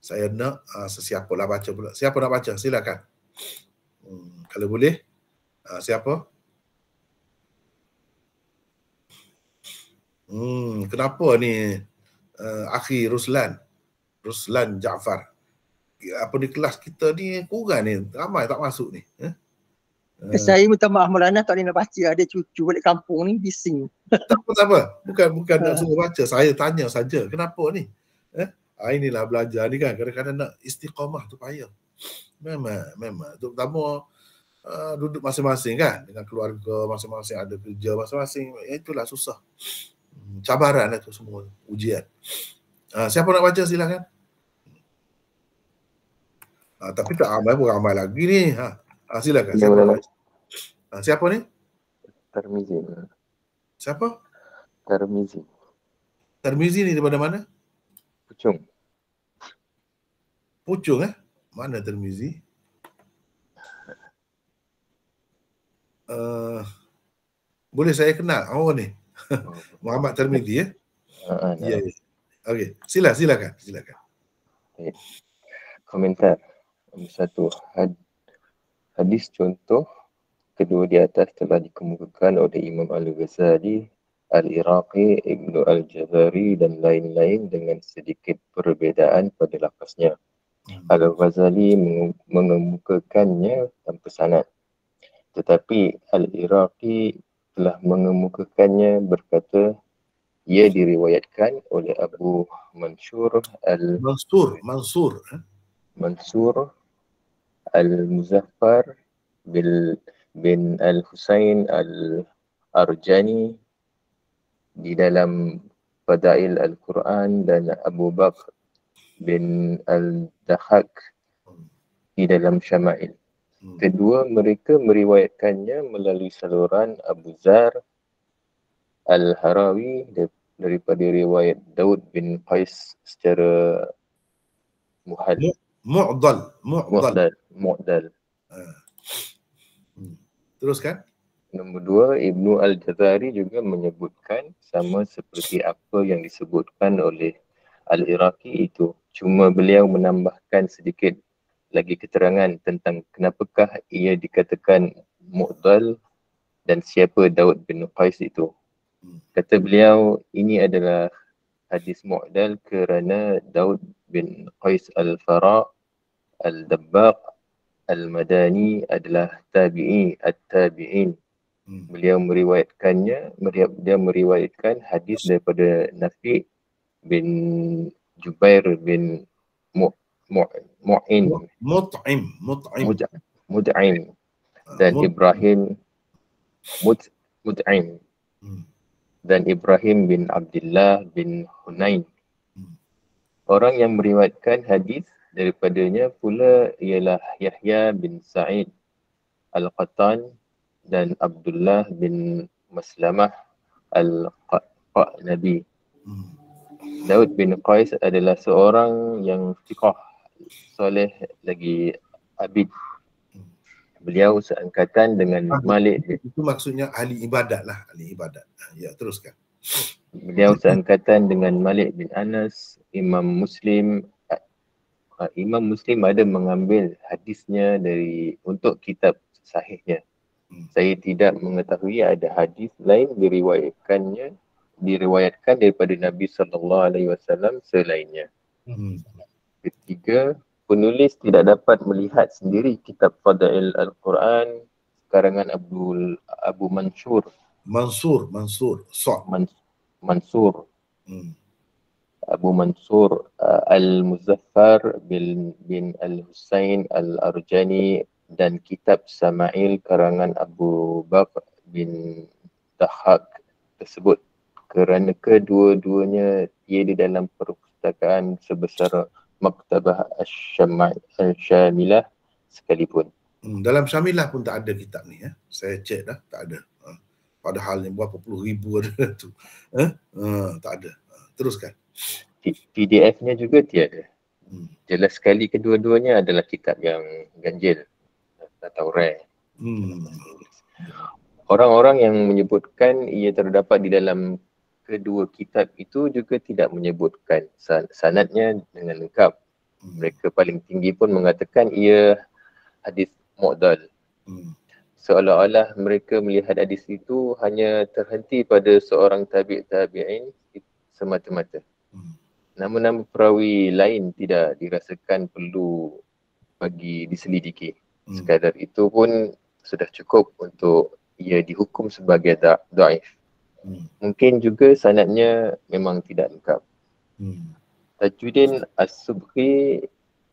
Saya nak sesiapa lah baca pula. Siapa nak baca? Silakan. Kalau boleh. Siapa? Kenapa ni Akhi Ruslan Jaafar, apa di kelas kita ni kurang ni, ramai tak masuk ni. Saya minta maaf Maulana, tak boleh nak baca, ada cucu balik kampung ni bising. Tak apa. Bukan nak suruh baca, saya tanya saja kenapa ni. Inilah belajar ni kan, kadang-kadang nak istiqamah tu payah. Memang terutama duduk masing-masing kan, dengan keluarga masing-masing, ada kerja masing-masing, itulah susah. Cabaran itu semua, ujian. Siapa nak baca silakan. Tapi tak ramai pun, ramai lagi ni. Silakan. Siapa nak baca? Siapa ni? Tarmizi. Siapa? Tarmizi ni daripada mana? Puchong Mana Tarmizi? Boleh saya kenal ni? Muhammad Tarmizi ya. Okey, silakan. Okay. Komentar. Nombor 1, hadis contoh kedua di atas telah dikemukakan oleh Imam Al-Ghazali, Al-Iraqi, Ibnu Al-Jazari dan lain-lain dengan sedikit perbezaan pada lafaznya. Al-Ghazali mengemukakannya tanpa sanad, tetapi Al-Iraqi telah mengemukakannya berkata ia diriwayatkan oleh Abu Mansur Al-Muzaffar bin Al-Husain Al-Arjani di dalam Fadail Al-Quran dan Abu Bakr bin Al-Dahak di dalam Syama'il. Kedua mereka meriwayatkannya melalui saluran Abu Zar Al-Harawi daripada riwayat Daud bin Qais secara mu'dal. Teruskan. Nombor 2, Ibnu Al-Jazari juga menyebutkan sama seperti apa yang disebutkan oleh Al-Iraqi itu. Cuma beliau menambahkan sedikit lagi keterangan tentang kenapakah ia dikatakan mu'dal dan siapa Daud bin Qais itu. Kata beliau, ini adalah hadis mu'dal kerana Daud bin Qais Al-Fara Al-Dabbaq Al-Madani adalah tabi'in. Beliau meriwayatkan hadis daripada Nafi bin Jubair bin Mut'im dan Ibrahim Mut'im dan Ibrahim bin Abdullah bin Hunain. Orang yang meriwayatkan hadis daripadanya pula ialah Yahya bin Sa'id Al-Qattan dan Abdullah bin Maslamah Al-Qanabi. Daud bin Qais adalah seorang yang thiqah, soleh lagi abid. Beliau seangkatan dengan Malik Itu maksudnya ahli ibadat lah, ahli ibadat. Ya, teruskan. Beliau seangkatan dengan Malik bin Anas, Imam Muslim. Imam Muslim ada mengambil hadisnya untuk kitab sahihnya. Saya tidak mengetahui ada hadis lain diriwayatkan daripada Nabi SAW selainnya. Ketiga, penulis tidak dapat melihat sendiri kitab Fadail Al-Quran karangan Abu Mansur. Mansur. Abu Mansur Al-Muzaffar bin Al-Husain Al-Arjani dan kitab Sama'il karangan Abu Bakr bin Dahhak tersebut, kerana kedua-duanya tiada dalam perpustakaan sebesar Maktabah Asy-Syamilah sekalipun. Dalam Syamilah pun tak ada kitab ni ya. Saya cek dah, tak ada. Padahal yang berapa puluh ribu ada tu. Tak ada. Teruskan. PDF-nya juga tiada. Jelas sekali kedua-duanya adalah kitab yang ganjil atau rare. Orang-orang yang menyebutkan ia terdapat di dalam kedua kitab itu juga tidak menyebutkan sanadnya dengan lengkap. Mereka paling tinggi pun mengatakan ia hadis mu'dal. Seolah-olah mereka melihat hadis itu hanya terhenti pada seorang tabi'in semata-mata. Nama-nama perawi lain tidak dirasakan perlu bagi diselidiki. Sekadar itu pun sudah cukup untuk ia dihukum sebagai dhaif. Mungkin juga sanadnya memang tidak lengkap. Tajuddin As-Subki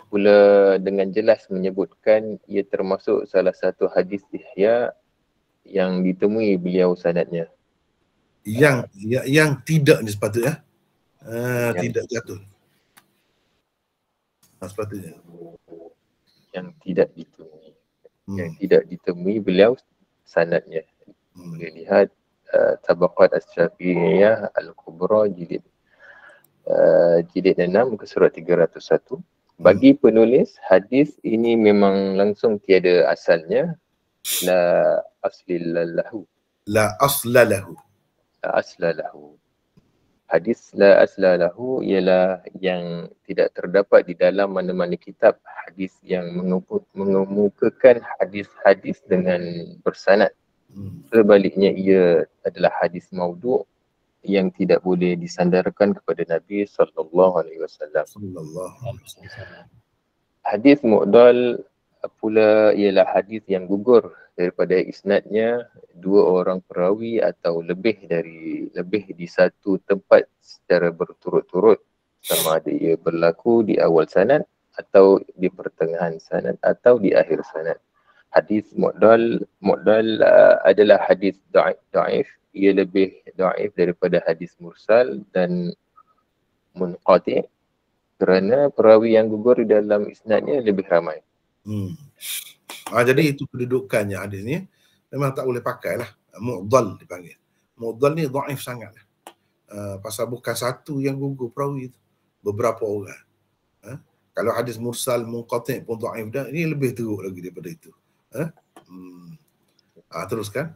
pula dengan jelas menyebutkan ia termasuk salah satu hadis Ihya yang ditemui beliau sanadnya. Yang tidak ni sepatutnya. Tidak jatuh. Sepatutnya. Yang tidak ditemui. Yang tidak ditemui beliau sanadnya. Boleh lihat Tabaqat Asy-Syafi'iyah Al-Kubra jilid 6 muka surat 301. Bagi penulis, hadis ini memang langsung tiada asalnya. La aslalahu. Hadis la aslalahu ialah yang tidak terdapat di dalam mana-mana kitab hadis yang mengemukakan hadis-hadis dengan bersanad. Sebaliknya ia adalah hadis maudhu' yang tidak boleh disandarkan kepada Nabi SAW. Hadis mu'dal pula ialah hadis yang gugur daripada isnadnya dua orang perawi atau lebih di satu tempat secara berturut-turut, sama ada ia berlaku di awal sanad atau di pertengahan sanad atau di akhir sanad. Hadis mu'dal adalah hadis dhaif. Ia lebih dhaif daripada hadis mursal dan munqati' kerana perawi yang gugur di dalam isnadnya lebih ramai. Jadi itu kedudukannya hadis ni. Memang tak boleh pakai lah. Mu'dal dipanggil. Mu'dal ni dhaif sangat lah. Pasal bukan satu yang gugur perawi itu. Beberapa orang. Kalau hadis mursal, munqati' pun dhaif dah. Ini lebih teruk lagi daripada itu. Teruskan.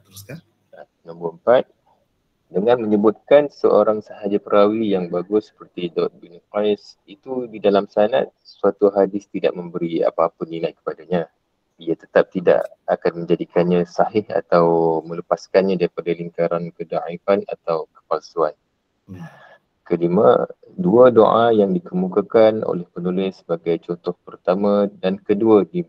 Nombor 4. Dengan menyebutkan seorang sahaja perawi yang bagus seperti Daud bin Qais, itu di dalam sanad suatu hadis tidak memberi apa-apa nilai kepadanya. Ia tetap tidak akan menjadikannya sahih atau melepaskannya daripada lingkaran kedhaifan atau kepalsuan. Kelima, dua doa yang dikemukakan oleh penulis sebagai contoh pertama dan kedua di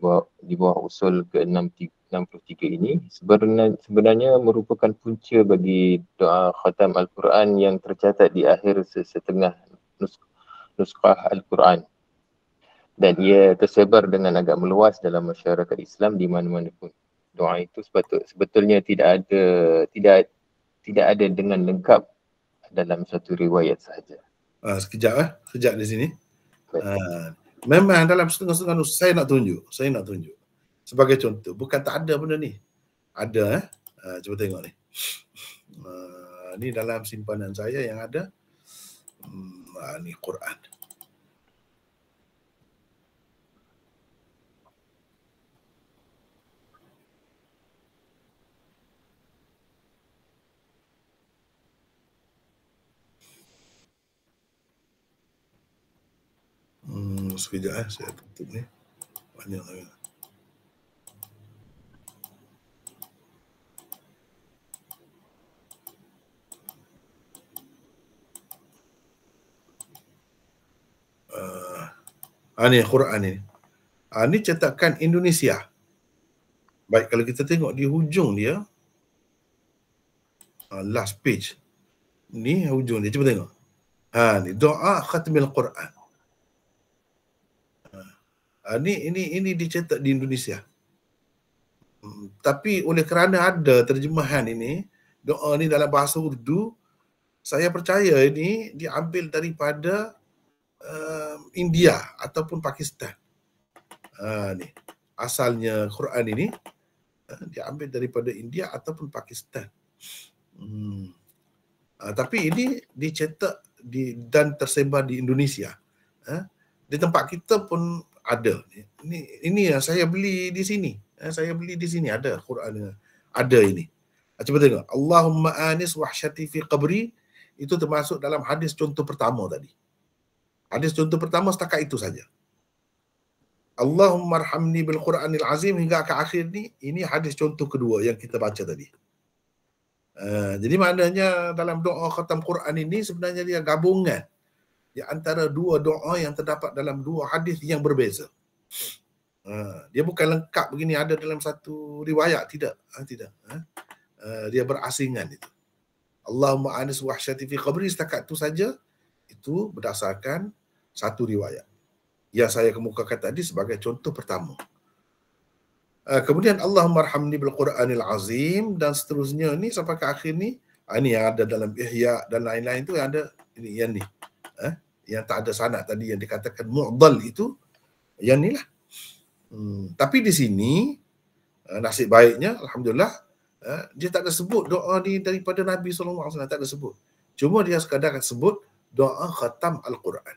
bawah usul ke-63 ini sebenarnya merupakan punca bagi doa khatam Al-Quran yang tercatat di akhir setengah nuskah Al-Quran. Dan ia tersebar dengan agak meluas dalam masyarakat Islam di mana-mana pun. Doa itu sebetulnya tidak ada dengan lengkap dalam satu riwayat sahaja. Sekejap di sini. Memang dalam setengah-setengah saya nak tunjuk. Sebagai contoh, bukan tak ada benda ni. Ada cuba tengok ni. Ni dalam simpanan saya yang ada. Ni Quran. Sekejap saya tutup ni. Banyak lagi. Ni Quran ni. Ni cetakan Indonesia. Baik, kalau kita tengok di hujung dia, last page. Ni hujung dia, cuba tengok. Ni doa khatmil Quran. Ini dicetak di Indonesia. Tapi oleh kerana ada terjemahan ini, doa ni dalam bahasa Urdu, saya percaya ini diambil daripada India ataupun Pakistan. Ni asalnya Quran ini diambil daripada India ataupun Pakistan. Tapi ini dicetak dan tersebar di Indonesia. Di tempat kita pun ada. Ini yang saya beli di sini. Saya beli di sini ada Quran, ada ini. Cuba tengok. Allahumma anis wahsyati fi qabri, itu termasuk dalam hadis contoh pertama tadi. Hadis contoh pertama setakat itu saja. Allahumma arhamni bil Quranil azim hingga ke akhir ni, ini hadis contoh kedua yang kita baca tadi. Jadi maknanya dalam doa khatam Quran ini sebenarnya dia gabungan di antara dua doa yang terdapat dalam dua hadis yang berbeza. Dia bukan lengkap begini ada dalam satu riwayat, tidak. Dia berasingan itu. Allahumma anis wahsyati fi qabri, setakat itu saja, itu berdasarkan satu riwayat yang saya kemukakan tadi sebagai contoh pertama. Kemudian Allahumma arhamni bil Quranil azim, dan seterusnya ni sampai ke akhir ni, ini yang ada dalam Ihya dan lain-lain tu yang ada ini, yang ni. Yang tak ada sanad tadi yang dikatakan mu'dal itu, yang ni lah. Tapi di sini nasib baiknya alhamdulillah dia tak ada sebut doa ni daripada Nabi SAW, tak ada sebut. Cuma dia sekadar sebut doa khatam Al-Quran.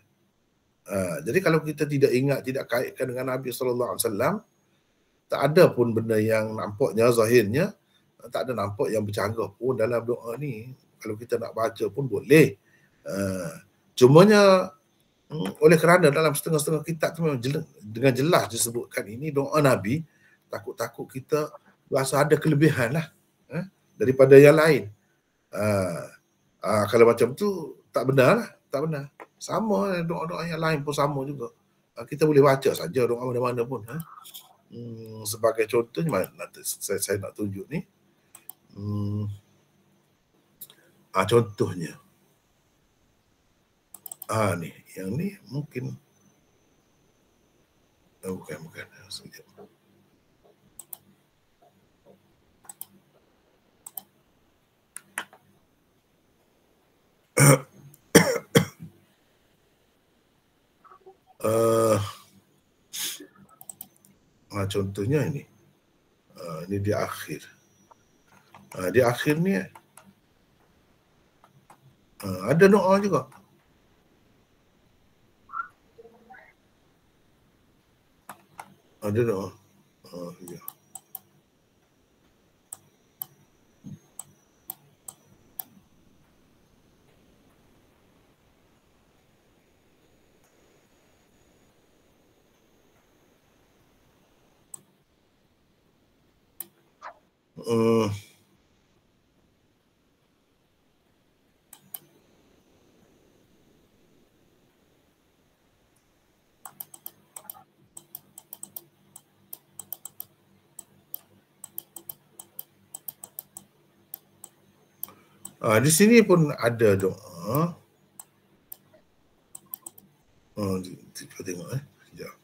Jadi kalau kita tidak ingat, tidak kaitkan dengan Nabi SAW, tak ada pun benda yang nampaknya, zahirnya, tak ada nampak yang bercanggah pun dalam doa ni. Kalau kita nak baca pun boleh. Cumanya oleh kerana dalam setengah-setengah kitab tu memang dengan jelas disebutkan ini doa Nabi, takut-takut kita rasa ada kelebihan lah daripada yang lain. Kalau macam tu tak benar lah, tak benar. Sama doa-doa yang lain pun sama juga. Kita boleh baca saja doa mana-mana pun. Sebagai contohnya, saya nak tunjuk ni. Contohnya. Ni, yang ni mungkin bukan. Sekejap. Contohnya ini. Ini di akhir. Di akhir ni ada doa juga. Ada doa. Ya. Di sini pun ada doa. Kita tengok sekejap.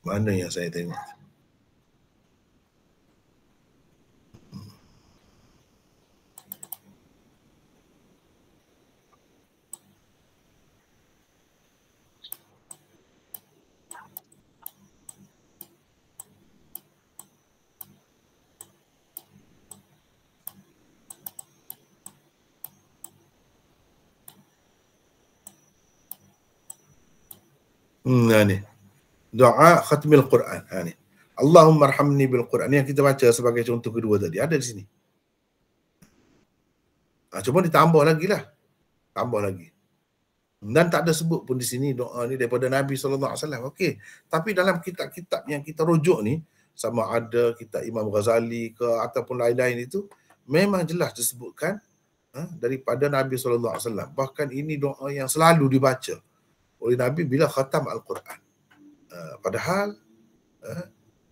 Mana yang saya tengok? Ni. Doa khatmil Quran. Ni. Allahumma arhamni bil Quran. Yang kita baca sebagai contoh kedua tadi. Ada di sini. Cuma ditambah lagi lah. Tambah lagi. Dan tak ada sebut pun di sini doa ni daripada Nabi SAW. Okey. Tapi dalam kitab-kitab yang kita rujuk ni, sama ada kitab Imam Ghazali ke ataupun lain-lain itu, memang jelas disebutkan daripada Nabi SAW. Bahkan ini doa yang selalu dibaca oleh Nabi bila khatam Al-Quran. Padahal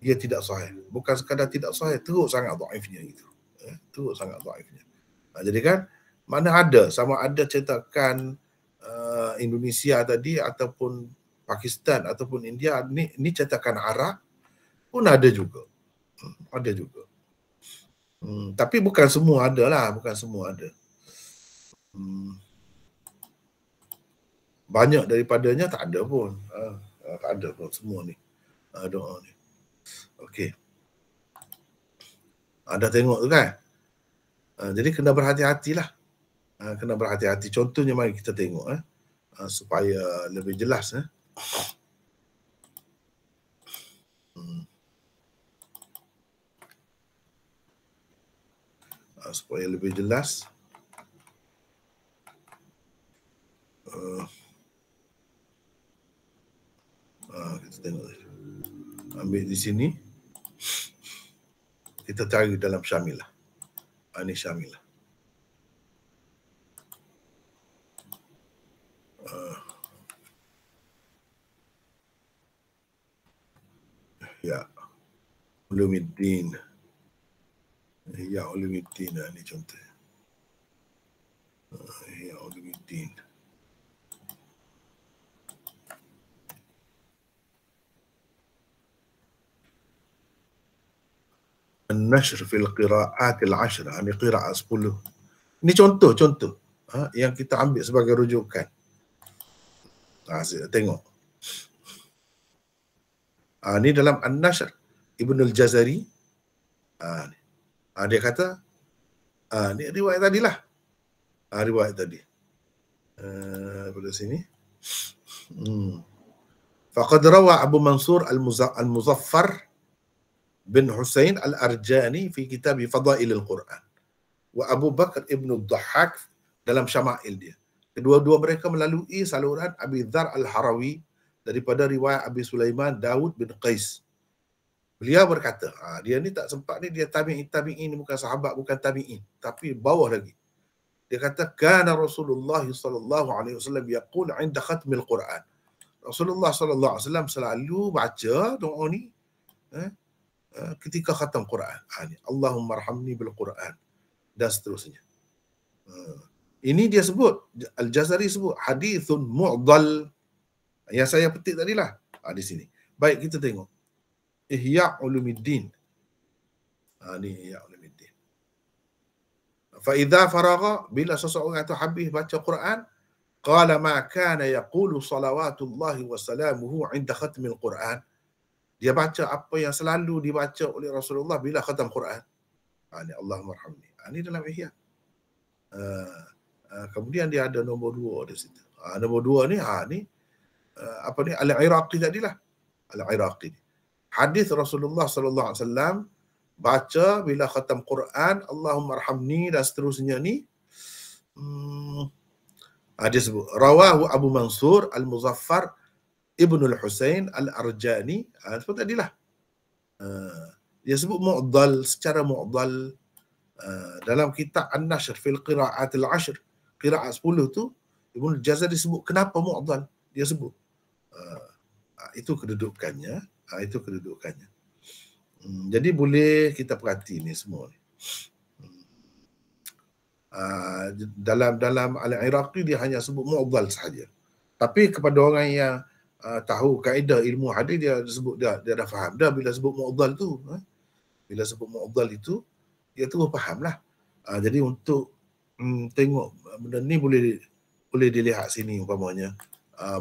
ia tidak sahih. Bukan sekadar tidak sahih, teruk sangat dhaifnya itu. Teruk sangat dhaifnya. Jadi kan, mana ada, sama ada cetakan Indonesia tadi ataupun Pakistan ataupun India, ni cetakan Arab pun ada juga. Ada juga. Tapi bukan semua ada lah, bukan semua ada. Banyak daripadanya tak ada pun. Tak ada pun semua ni. Doa ni. Okey. Anda tengok tu kan? Jadi kena berhati-hatilah. Kena berhati-hati. Contohnya mari kita tengok supaya lebih jelas. Supaya lebih jelas. Kita tengok. Ambil di sini. Kita cari dalam Syamilah. Ini Syamilah. Ya. Ulumuddin. Ya Ulumuddin ni contoh. Ya Ulumuddin. An-nashr fil qira'at al-ashr, ini qira'at 10. Ini contoh yang kita ambil sebagai rujukan. Tengok. Ini dalam An-Nashr Ibn al-Jazari. Dia kata, ni riwayat tadilah. Riwayat tadi. Pada sini. Faqad rawa Abu Mansur al-Muzaffar bin Husain al-Arjani fi kitab Fadail al-Quran. Wa Abu Bakr ibn al-Dhahhak dalam Syama'il dia. Kedua-dua mereka melalui saluran Abi Dzar al-Harawi daripada riwayat Abi Sulaiman Daud bin Qais. Beliau berkata, dia ni tak sempat ni, dia tabi'in, bukan sahabat, bukan tabi'in, tapi bawah lagi. Dia kata, kana Rasulullah sallallahu alaihi wasallam yaqul 'inda khatmil Quran. Rasulullah sallallahu alaihi wasallam selalu baca doa ni ketika khatam Quran. Allahumma arhamni bil Quran dan seterusnya. Ini dia sebut, Al-Jazari sebut hadithun mu'dal. Yang saya petik tadilah di sini. Baik, kita tengok. Ihya Ulumuddin. Ni Ihya Ulumuddin. Fa idza faragha, bila seseorang itu habis baca Quran, qala ma kana yaqulu salawatullahi wa salamuhu 'inda khatmil Quran. Dia baca apa yang selalu dibaca oleh Rasulullah bila khatam Quran. Ni Allahumma arhamni. Ini dalam Ihya. Kemudian dia ada nombor 2 di situ. Nombor 2 ni apa ni, Al-Iraqi tadilah. Al-Iraqi. Hadis Rasulullah sallallahu alaihi wasallam baca bila khatam Quran, Allahumma arhamni dan seterusnya ni. Dia sebut rawahu Abu Mansur al-Muzaffar Ibn al-Husain al-Arjani. Seperti tadilah. Dia sebut mu'dal, secara mu'dal dalam kitab An-Nashr fil qira'at al-ashr, qira'at 10 tu Ibn al-Jazari sebut kenapa mu'dal. Dia sebut itu kedudukannya. Itu kedudukannya. Jadi boleh kita perhati ni semua ni. Dalam Al-Iraqi dia hanya sebut mu'dal sahaja. Tapi kepada orang yang tahu kaedah ilmu hadis, dia sebut dia dah faham dah bila sebut mu'dal tu. Bila sebut mu'dal itu dia terus fahamlah. Jadi untuk tengok benda ni boleh dilihat sini umpamanya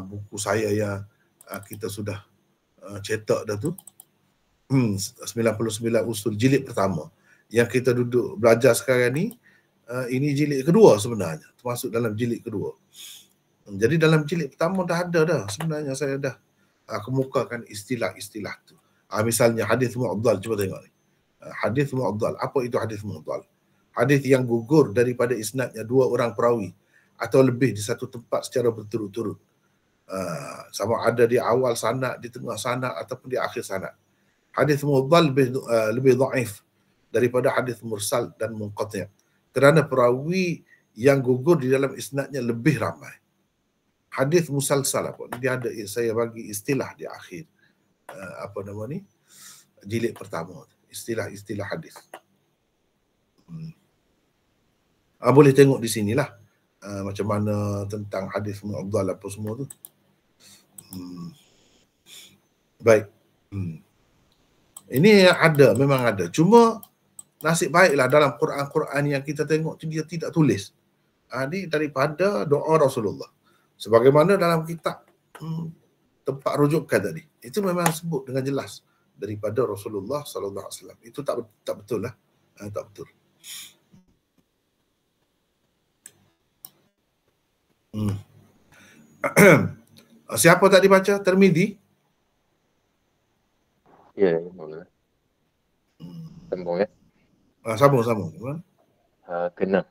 buku saya yang kita sudah cetak dah tu, 99 usul jilid pertama yang kita duduk belajar sekarang ni. Ini jilid kedua sebenarnya, termasuk dalam jilid kedua. Jadi dalam jilid pertama dah ada dah sebenarnya, saya dah kemukakan istilah-istilah tu. Misalnya hadis mu'dal, cuba tengok ni. Hadis mu'dal, apa itu hadis mu'dal? Hadis yang gugur daripada isnadnya 2 orang perawi atau lebih di satu tempat secara berturut-turut. Sama ada di awal sanad, di tengah sanad ataupun di akhir sanad. Hadis muddal lebih dhaif daripada hadis mursal dan munqati', kerana perawi yang gugur di dalam isnadnya lebih ramai. Hadis musalsal pun dia ada, saya bagi istilah di akhir jilid pertama, istilah hadis. Boleh tengok di sinilah macam mana tentang hadis muddal apa semua tu. Baik. Ini ada, memang ada. Cuma nasib baiklah dalam Quran yang kita tengok tu dia tidak tulis. Ini daripada doa Rasulullah. Sebagaimana dalam kitab tempat rujukan tadi. Itu memang sebut dengan jelas daripada Rasulullah sallallahu alaihi wasallam. Itu tak betul lah. Tak betul. Siapa tak dibaca? Tirmizi? Ya, boleh. Sambung ya. Sambung. Keenam.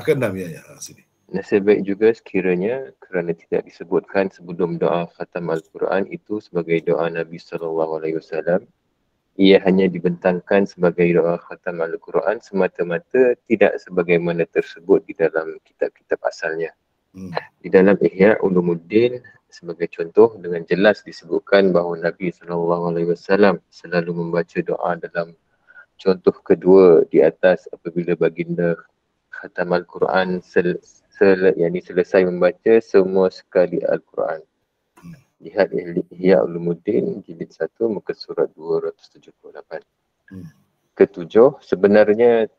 Keenam ya. Sini. Nasib baik juga sekiranya kerana tidak disebutkan sebelum doa khatam Al-Quran itu sebagai doa Nabi SAW. Ia hanya dibentangkan sebagai doa khatam Al-Quran semata-mata, tidak sebagaimana tersebut di dalam kitab-kitab asalnya. Di dalam Ihya Ulumuddin sebagai contoh, dengan jelas disebutkan bahawa Nabi SAW selalu membaca doa dalam contoh kedua di atas apabila baginda khatam Al-Quran selesai membaca semua sekali Al-Quran. Lihat Ihya Ulumuddin jilid 1 muka surat 278. Ketujuh, sebenarnya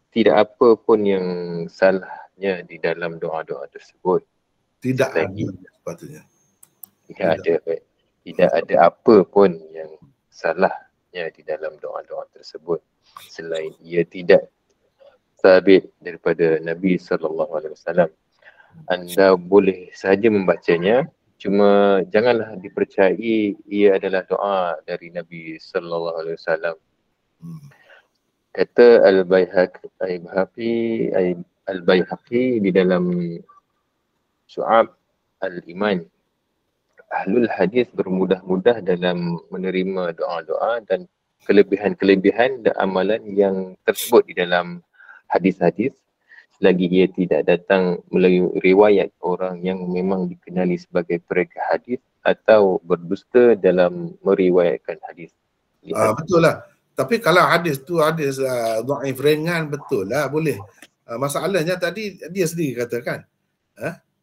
tidak apa pun yang salahnya di dalam doa-doa tersebut. Tidak lagi ada sepatutnya. Tidak ada apa pun yang salahnya di dalam doa-doa tersebut selain ia tidak sabit daripada Nabi SAW. Anda boleh sahaja membacanya, cuma janganlah dipercayai ia adalah doa dari Nabi SAW. Kata Al-Baihaqi di dalam Syu'ab Al-Iman, Ahlul Hadis bermudah-mudah dalam menerima doa-doa dan kelebihan-kelebihan dan amalan yang tersebut di dalam hadis-hadis selagi ia tidak datang melalui riwayat orang yang memang dikenali sebagai perekat hadis atau berdusta dalam meriwayatkan hadis. Betul lah. Tapi kalau hadis tu hadis dhaif ringan, betul lah, boleh. Masalahnya tadi dia sendiri katakan,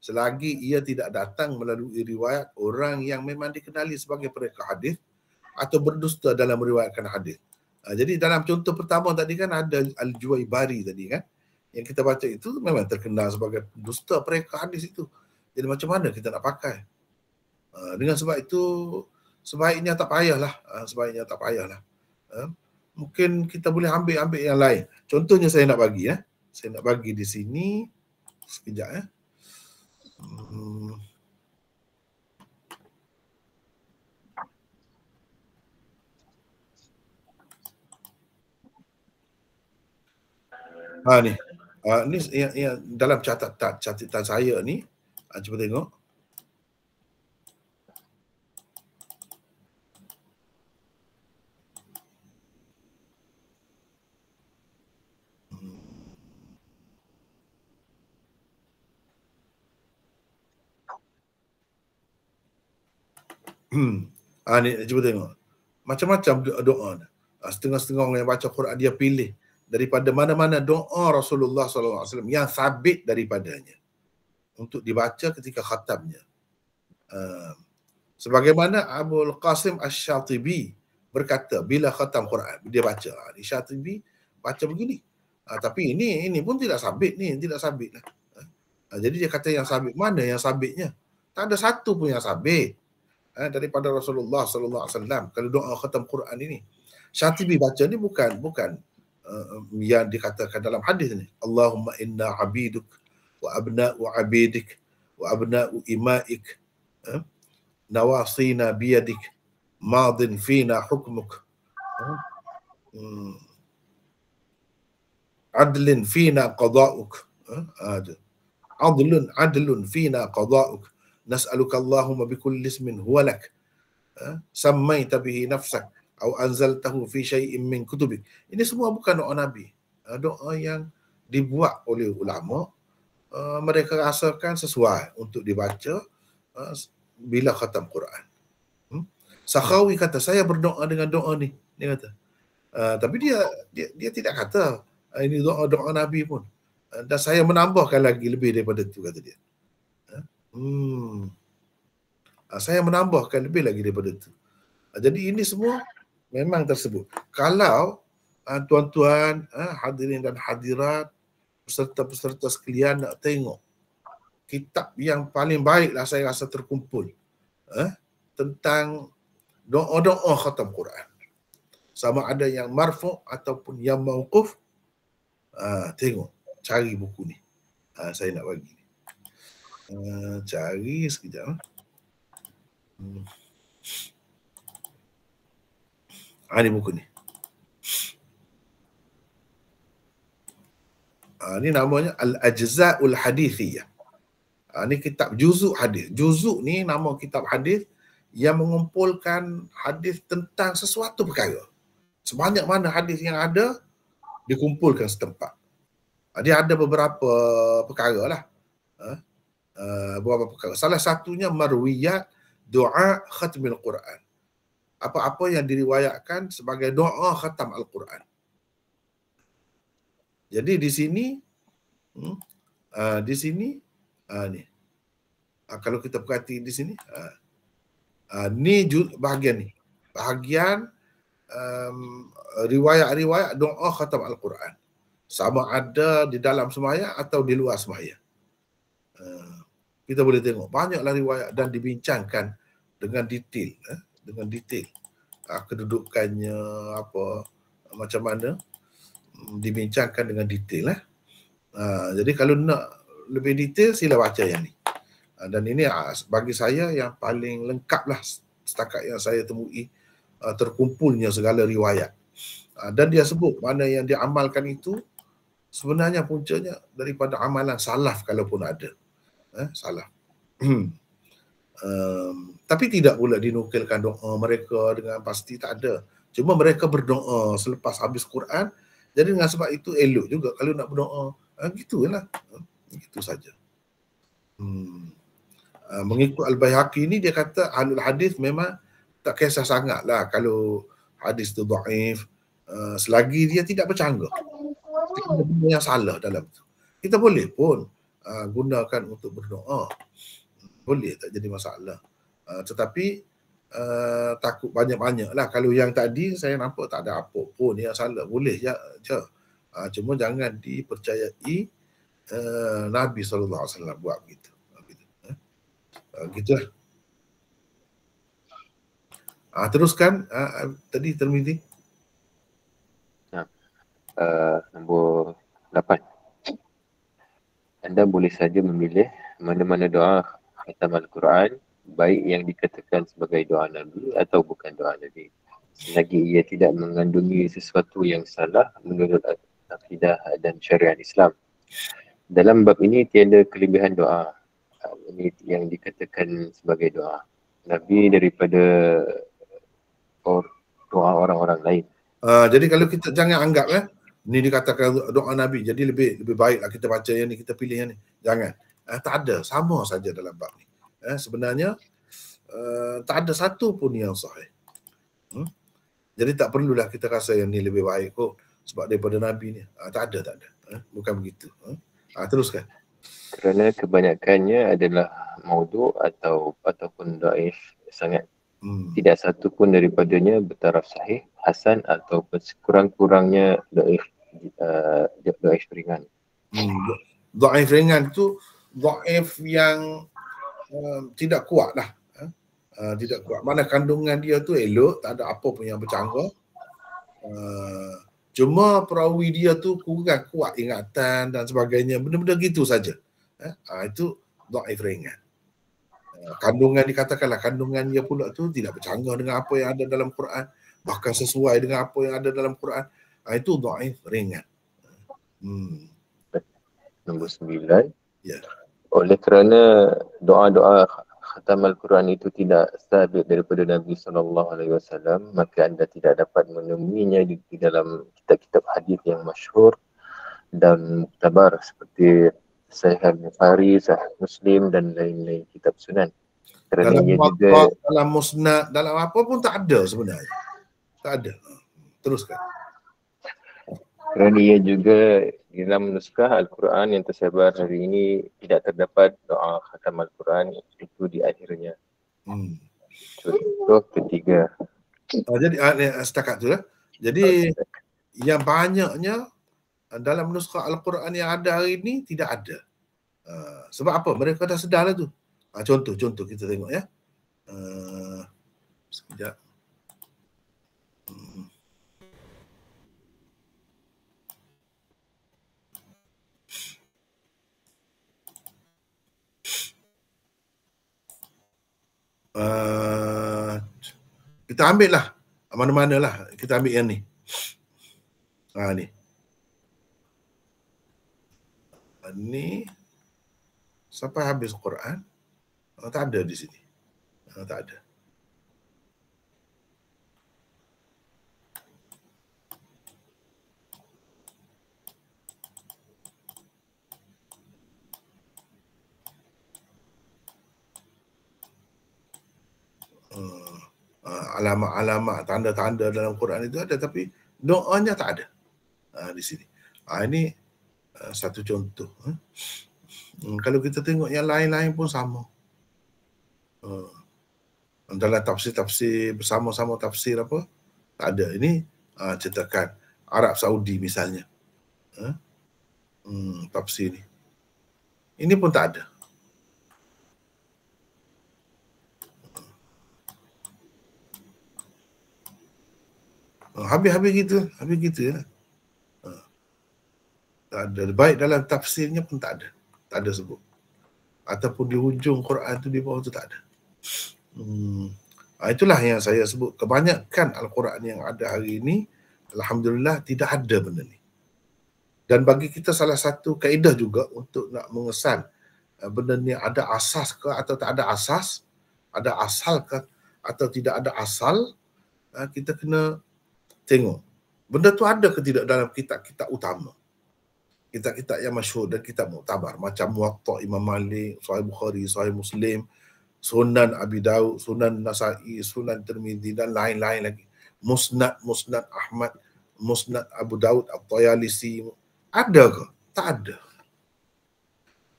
selagi ia tidak datang melalui riwayat orang yang memang dikenali sebagai perekat hadis atau berdusta dalam meriwayatkan hadis. Jadi dalam contoh pertama tadi kan ada Al-Juwaybari tadi kan, yang kita baca itu memang terkenal sebagai dusta perekat hadis itu. Jadi macam mana kita nak pakai? Dengan sebab itu sebaiknya tak payahlah. Mungkin kita boleh ambil yang lain. Contohnya saya nak bagi Saya nak bagi di sini sekejap ya. Ni. Ni yang dalam catatan saya ni. Cuba tengok. Ni cuba tengok. Macam-macam doa. Setengah-setengah orang yang baca Quran dia pilih daripada mana-mana doa Rasulullah SAW yang sabit daripadanya untuk dibaca ketika khatamnya. Sebagaimana Abul Qasim Asy-Syatibi berkata bila khatam Quran dia baca. Syatibi baca begini. Tapi ini pun tidak sabit ni, tidak sabit lah. Jadi dia kata yang sabit, mana yang sabitnya? Tak ada satu pun yang sabit daripada Rasulullah SAW kalau doa khatam Quran ini. Syatibi baca ni bukan yang dikatakan dalam hadis ni. Allahumma inna abiduk wa abna'u abidik wa abna'u ima'ik nawasina biyadik madin fina hukmuk adlin fina qada'uk adlun fina qada'uk nas'aluka Allahumma bikulli ismin huwa lak sammaita bihi nafsak atau anzaltahu fi syai'in min kutubik. Ini semua bukan doa Nabi. Doa yang dibuat oleh ulama, mereka rasakan sesuai untuk dibaca bila khatam Quran. Sakhawi kata, saya berdoa dengan doa ni, dia kata. Tapi dia tidak kata ini doa Nabi pun. Dan saya menambahkan lagi lebih daripada itu, kata dia. Saya menambahkan lebih lagi daripada itu. Jadi ini semua memang tersebut. Kalau tuan-tuan, hadirin dan hadirat, peserta-peserta sekalian nak tengok kitab yang paling baiklah saya rasa terkumpul tentang doa-doa khatam Quran. Sama ada yang marfu' ataupun yang mauquf, tengok, cari buku ni. Saya nak bagi. Cari sekejap. Ini buku ni. Ini namanya Al-Ajza'ul Hadithiyah. Ini kitab juzuk hadis. Juzuk ni nama kitab hadis yang mengumpulkan hadis tentang sesuatu perkara. Sebanyak mana hadis yang ada dikumpulkan setempat. Dia ada beberapa perkara lah. Beberapa perkara. Salah satunya marwiyat doa khatmil Quran. Apa-apa yang diriwayatkan sebagai doa khatam Al-Quran. Jadi di sini, ni. Kalau kita perhati di sini, ni bahagian ni. Bahagian riwayat-riwayat doa khatam Al-Quran. Sama ada di dalam sembahyang atau di luar sembahyang. Kita boleh tengok banyaklah riwayat dan dibincangkan dengan detail, kedudukannya apa, macam mana, dibincangkan dengan detail. Jadi kalau nak lebih detail, sila baca yang ni. Dan ini bagi saya yang paling lengkap lah setakat yang saya temui, terkumpulnya segala riwayat. Dan dia sebut mana yang diamalkan itu sebenarnya puncanya daripada amalan salaf kalaupun ada. Salaf. Tapi tidak pula dinukilkan doa mereka dengan pasti, tak ada. Cuma mereka berdoa selepas habis Quran. Jadi dengan sebab itu elok juga kalau nak berdoa. Gitulah. Gitu saja. Mengikut Al-Baihaqi ni, dia kata ahlul hadis memang tak kisah sangat lah kalau hadis tu dhaif, selagi dia tidak bercanggah. Tidak ada yang salah dalam tu. Kita boleh pun gunakan untuk berdoa. Boleh, tak jadi masalah. Tetapi takut banyak-banyak lah. Kalau yang tadi saya nampak tak ada apa pun yang salah. Boleh je. Cuma jangan dipercayai Nabi SAW buat begitu. Gitulah. Teruskan tadi Tirmizi. Nombor 8. Anda boleh saja memilih mana-mana doa khatam Al-Quran, baik yang dikatakan sebagai doa Nabi atau bukan doa Nabi, selagi ia tidak mengandungi sesuatu yang salah menurut akidah dan syariat Islam. Dalam bab ini tiada kelebihan doa ini yang dikatakan sebagai doa Nabi daripada doa orang-orang lain. Jadi kalau kita jangan anggap ni dikatakan doa Nabi, jadi lebih baiklah kita baca yang ni, kita pilih yang ni. Jangan. Tak ada, sama saja dalam bab ni. Sebenarnya tak ada satu pun yang sahih. Jadi tak perlulah kita rasa yang ni lebih baik kot sebab daripada Nabi ni. Tak ada. Bukan begitu. Teruskan. Kerana kebanyakannya adalah maudhu ataupun dhaif sangat. Tidak satu pun daripadanya bertaraf sahih, hasan ataupun sekurang-kurangnya dhaif ringan. Dhaif ringan tu dhaif yang tidak kuat lah. Tidak kuat. Mana kandungan dia tu elok, tak ada apa pun yang bercanggah. Cuma perawi dia tu kurang kuat ingatan dan sebagainya. Benda-benda gitu saja. Itu dhaif ringan. Kandungan dikatakanlah, kandungan dia pula tu tidak bercanggah dengan apa yang ada dalam Quran. Bahkan sesuai dengan apa yang ada dalam Quran. Itu dhaif ringan. Nombor 9. Ya. Oleh kerana doa-doa khatam Al-Quran itu tidak sabit daripada Nabi SAW, maka anda tidak dapat menemuinya di dalam kitab-kitab hadis yang masyhur dan muktabar seperti Sahih Al-Bukhari, Sahih Muslim dan lain-lain kitab sunan. Kerana Dalam ia juga Muwatta, dalam Musnad, dalam apa pun tak ada sebenarnya. Tak ada. Teruskan. kerana ia juga di dalam nuskah Al-Quran yang tersebar hari ini tidak terdapat doa khatam Al-Quran itu di akhirnya. Contoh ketiga. Jadi setakat tu lah. Jadi yang banyaknya dalam nuskah Al-Quran yang ada hari ini tidak ada. Sebab apa? Mereka dah sedar lah tu. Contoh kita tengok ya. Sekejap. Kita ambil lah mana-mana lah, kita ambil yang ni. Ni. Ni sampai habis Quran tak ada di sini. Tak ada. Alamat-alamat, tanda-tanda dalam Quran itu ada, tapi doanya tak ada di sini. Ini satu contoh. Kalau kita tengok yang lain-lain pun sama. Dalam tafsir-tafsir bersama-sama tafsir apa, tak ada. Ini cetakan Arab Saudi misalnya. Tafsir ni. Ini pun tak ada. Habis gitu ya. Tak ada. Baik dalam tafsirnya pun tak ada. Tak ada sebut. Ataupun di hujung Quran tu di bawah tu tak ada. Itulah yang saya sebut. Kebanyakan Al-Quran yang ada hari ini, alhamdulillah tidak ada benda ni. Dan bagi kita salah satu kaedah juga untuk nak mengesan benda ni ada asas ke atau tak ada asas, ada asal ke atau tidak ada asal, kita kena tengok benda tu ada ke tidak dalam kitab-kitab utama, kitab-kitab yang masyhur dan kitab muktabar macam Muwatta Imam Malik, Sahih Bukhari, Sahih Muslim, Sunan Abi Daud, Sunan Nasa'i, Sunan Tirmizi dan lain-lain lagi, Musnad Ahmad, Musnad Abu Daud At-Tayalisi, ada ke? Tak ada.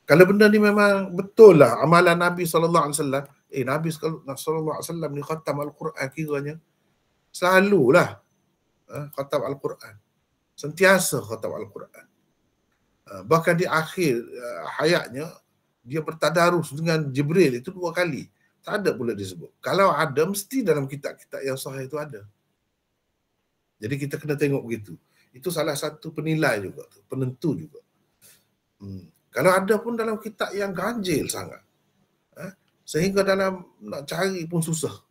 Kalau benda ni memang betul lah amalan Nabi SAW, Nabi SAW ni khatam Al-Quran kiranya selalulah khatam Al-Quran, sentiasa khatam Al-Quran. Bahkan di akhir hayatnya dia bertadarus dengan Jibril itu 2 kali. Tak ada pula disebut. Kalau ada mesti dalam kitab-kitab yang sahih itu ada. Jadi kita kena tengok begitu. Itu salah satu penilai juga, penentu juga. Kalau ada pun dalam kitab yang ganjil sangat, sehingga dalam nak cari pun susah.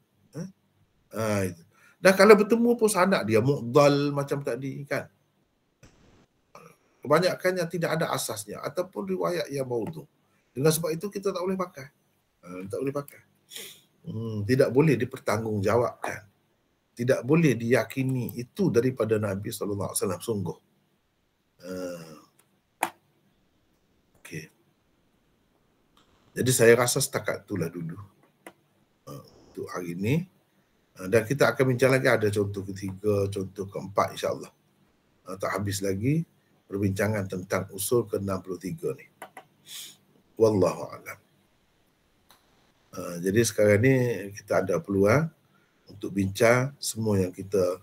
Itu. Dan kalau bertemu pun sanad dia mu'dal macam tadi kan. Kebanyakannya tidak ada asasnya ataupun riwayat yang maudhu'. Dengan sebab itu kita tak boleh pakai. Tak boleh pakai. Tidak boleh dipertanggungjawabkan. Tidak boleh diyakini itu daripada Nabi SAW sungguh. Okey. Jadi saya rasa setakat itulah dulu untuk hari ini. Dan kita akan bincang lagi, ada contoh ketiga, contoh keempat insya-Allah. Tak habis lagi perbincangan tentang usul ke-63 ni. Wallahu a'lam. Jadi sekarang ni kita ada peluang untuk bincang semua yang kita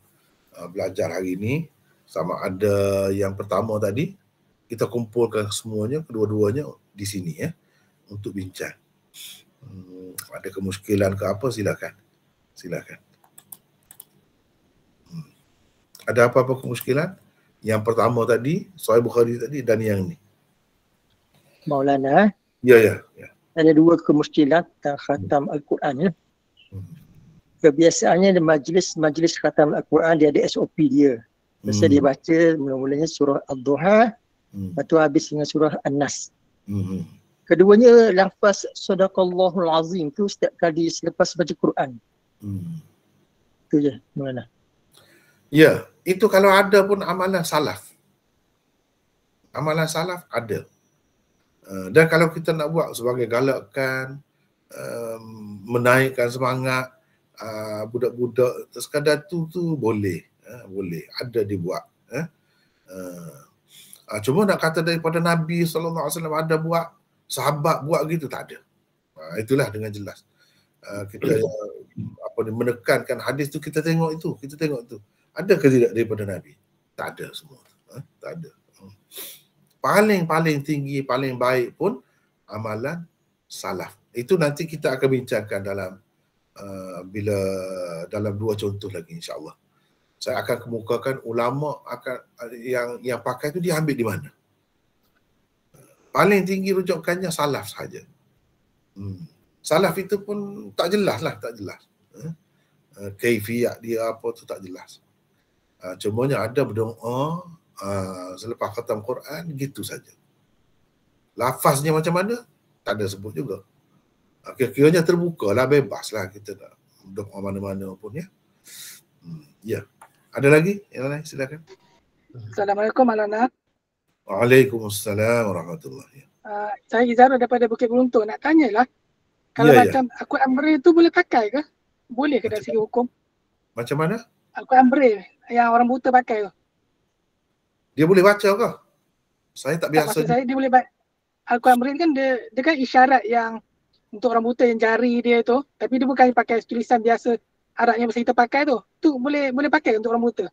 belajar hari ini. Sama ada yang pertama tadi, kita kumpulkan semuanya, kedua-duanya di sini ya, untuk bincang. Ada kemuskilan ke apa, silakan. Ada apa-apa kemuskilan? Yang pertama tadi, Sahih Bukhari tadi dan yang ni. Maulana. Ya. Ada 2 kemuskilan tentang khatam Al-Quran ya. Kebiasaannya di majlis khatam Al-Quran dia ada SOP dia. Biasa dia baca mula-mulanya surah Ad-Duha, lepas tu habis dengan surah An-Nas. Keduanya lafaz sadaqallahul azim tu setiap kali selepas baca Quran. Itu je Maulana. Ya, itu kalau ada pun amalan salaf. Amalan salaf ada. Dan kalau kita nak buat sebagai galakkan, menaikkan semangat budak-budak sekadar tu boleh. Boleh, ada dibuat. Cuma nak kata daripada Nabi SAW ada buat, sahabat buat gitu, tak ada. Itulah dengan jelas. Kita menekankan hadis tu, kita tengok itu. Ada ke tidak daripada Nabi? Tak ada semua. Tak ada. Paling tinggi, paling baik pun amalan salaf. Itu nanti kita akan bincangkan dalam dalam 2 contoh lagi, insya-Allah. Saya akan kemukakan ulama yang pakai itu dia ambil di mana. Paling tinggi rujukannya salaf saja. Salaf itu pun tak jelas. Kaifiyat dia apa tu tak jelas. Cumanya ada berdoa selepas khatam Quran gitu saja. Lafaznya macam mana? Tak ada sebut juga. Kira-kiranya terbuka lah, bebas lah kita nak doa mana-mana pun ya. Ya. Ada lagi? Yang lain silakan. Assalamualaikum Maulana. Waalaikumsalam warahmatullahi. Saya Izara daripada Bukit Beruntung. Nak tanyalah, kalau macam Al-Quran Braille tu boleh pakai ke? Boleh ke dari segi hukum? Macam mana? Al-Quran Braille yang orang buta pakai tu. Dia boleh baca ke? Saya tak biasa. Maksud saya dia boleh baca. Al-Quran Braille kan dia kan isyarat yang untuk orang buta yang jari dia tu, tapi dia bukan pakai tulisan biasa Arab yang biasa kita pakai tu. Tu boleh pakai untuk orang buta.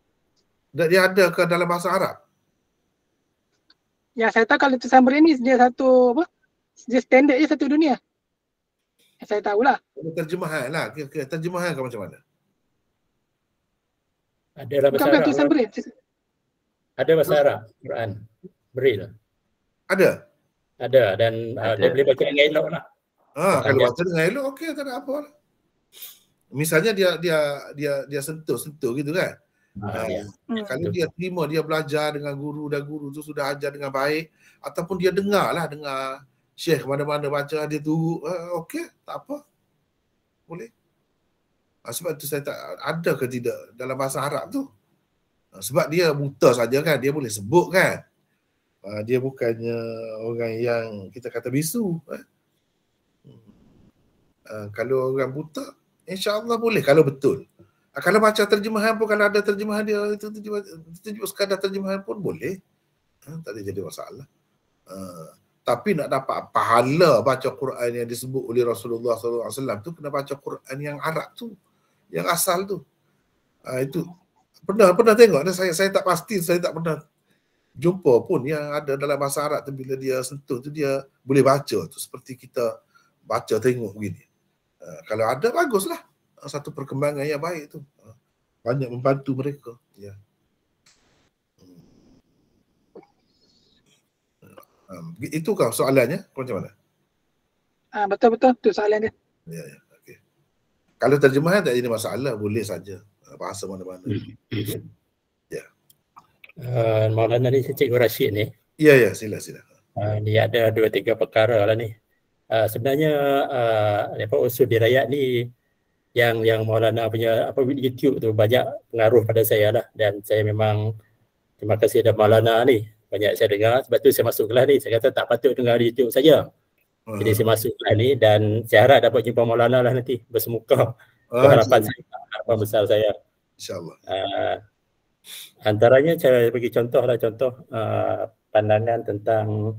Dia ada ke dalam bahasa Arab? Yang saya tahu kalau tulisan Braille ni dia satu dia standard je satu dunia. Yang saya tahulah. Terjemahan lah. Terjemahan ke macam mana? Ada dalam bahasa Arab. Tulisan Braille. Ada bahasa Arab Quran Braille. Ada dan dia boleh baca dengan elok lah. Kalau baca dengan elok okey, tak ada apa lah. Misalnya dia sentuh gitu kan. Kalau dia terima, dia belajar dengan guru dan guru tu sudah ajar dengan baik, ataupun dia dengar syekh mana-mana baca, dia tunggu, okey, tak apa. Boleh. Sebab tu saya tak ada ke tidak dalam bahasa Arab tu. Sebab dia buta saja kan, dia boleh sebut kan. Dia bukannya orang yang kita kata bisu. Kalau orang buta, insya-Allah boleh kalau betul. Kalau baca terjemahan pun, kalau ada terjemahan dia itu sekadar terjemahan pun boleh. Tak ada jadi masalah. Tapi nak dapat pahala baca Quran yang disebut oleh Rasulullah SAW tu, kena baca Quran yang Arab tu, yang asal tu. Itu pernah tengok. Saya tak pasti, saya tak pernah jumpa pun yang ada dalam bahasa Arab tu, bila dia sentuh tu dia boleh baca tu seperti kita baca tengok begini. Kalau ada, baguslah. Satu perkembangan yang baik tu. Banyak membantu mereka. Ya. Itu kau soalannya? Macam mana? Betul tu soalan dia. Ya. Okay. Kalau terjemahan tak jadi masalah, boleh saja. Bahasa mana-mana. Ya. Maulana ni Cikgu Rashid ni. Ya, sila. Ni ada 2-3 perkara lah ni. Sebenarnya usul dirayat ni yang Maulana punya YouTube tu banyak pengaruh pada saya lah, dan saya memang terima kasih ada Maulana ni, banyak saya dengar. Sebab tu saya masuk kelas ni. Saya kata tak patut dengar di YouTube saja. Jadi saya masuk kelas ni dan saya harap dapat jumpa Maulana lah nanti bersemuka. Harapan saya, harapan besar saya. InsyaAllah. Antaranya saya bagi contoh pandangan tentang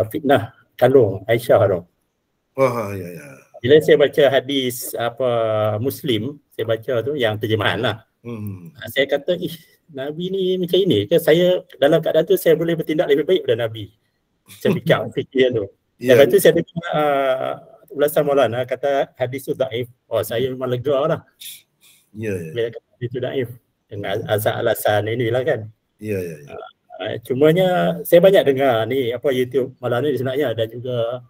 fitnah kalung Aisyah tu. Ya. Bila saya baca hadis Muslim, saya baca tu yang terjemahan lah. Saya kata, Nabi ni macam ini ke? Saya dalam keadaan tu saya boleh bertindak lebih baik daripada Nabi. Saya fikir tu. Lepas tu saya dengar ulasan Maulana kata hadis tu daif. Saya memang lega lah. Bila kata hadis tu daif. Dengan alasan inilah kan. Ya. Cumanya saya banyak dengar ni YouTube Maulana ni sebenarnya, dan juga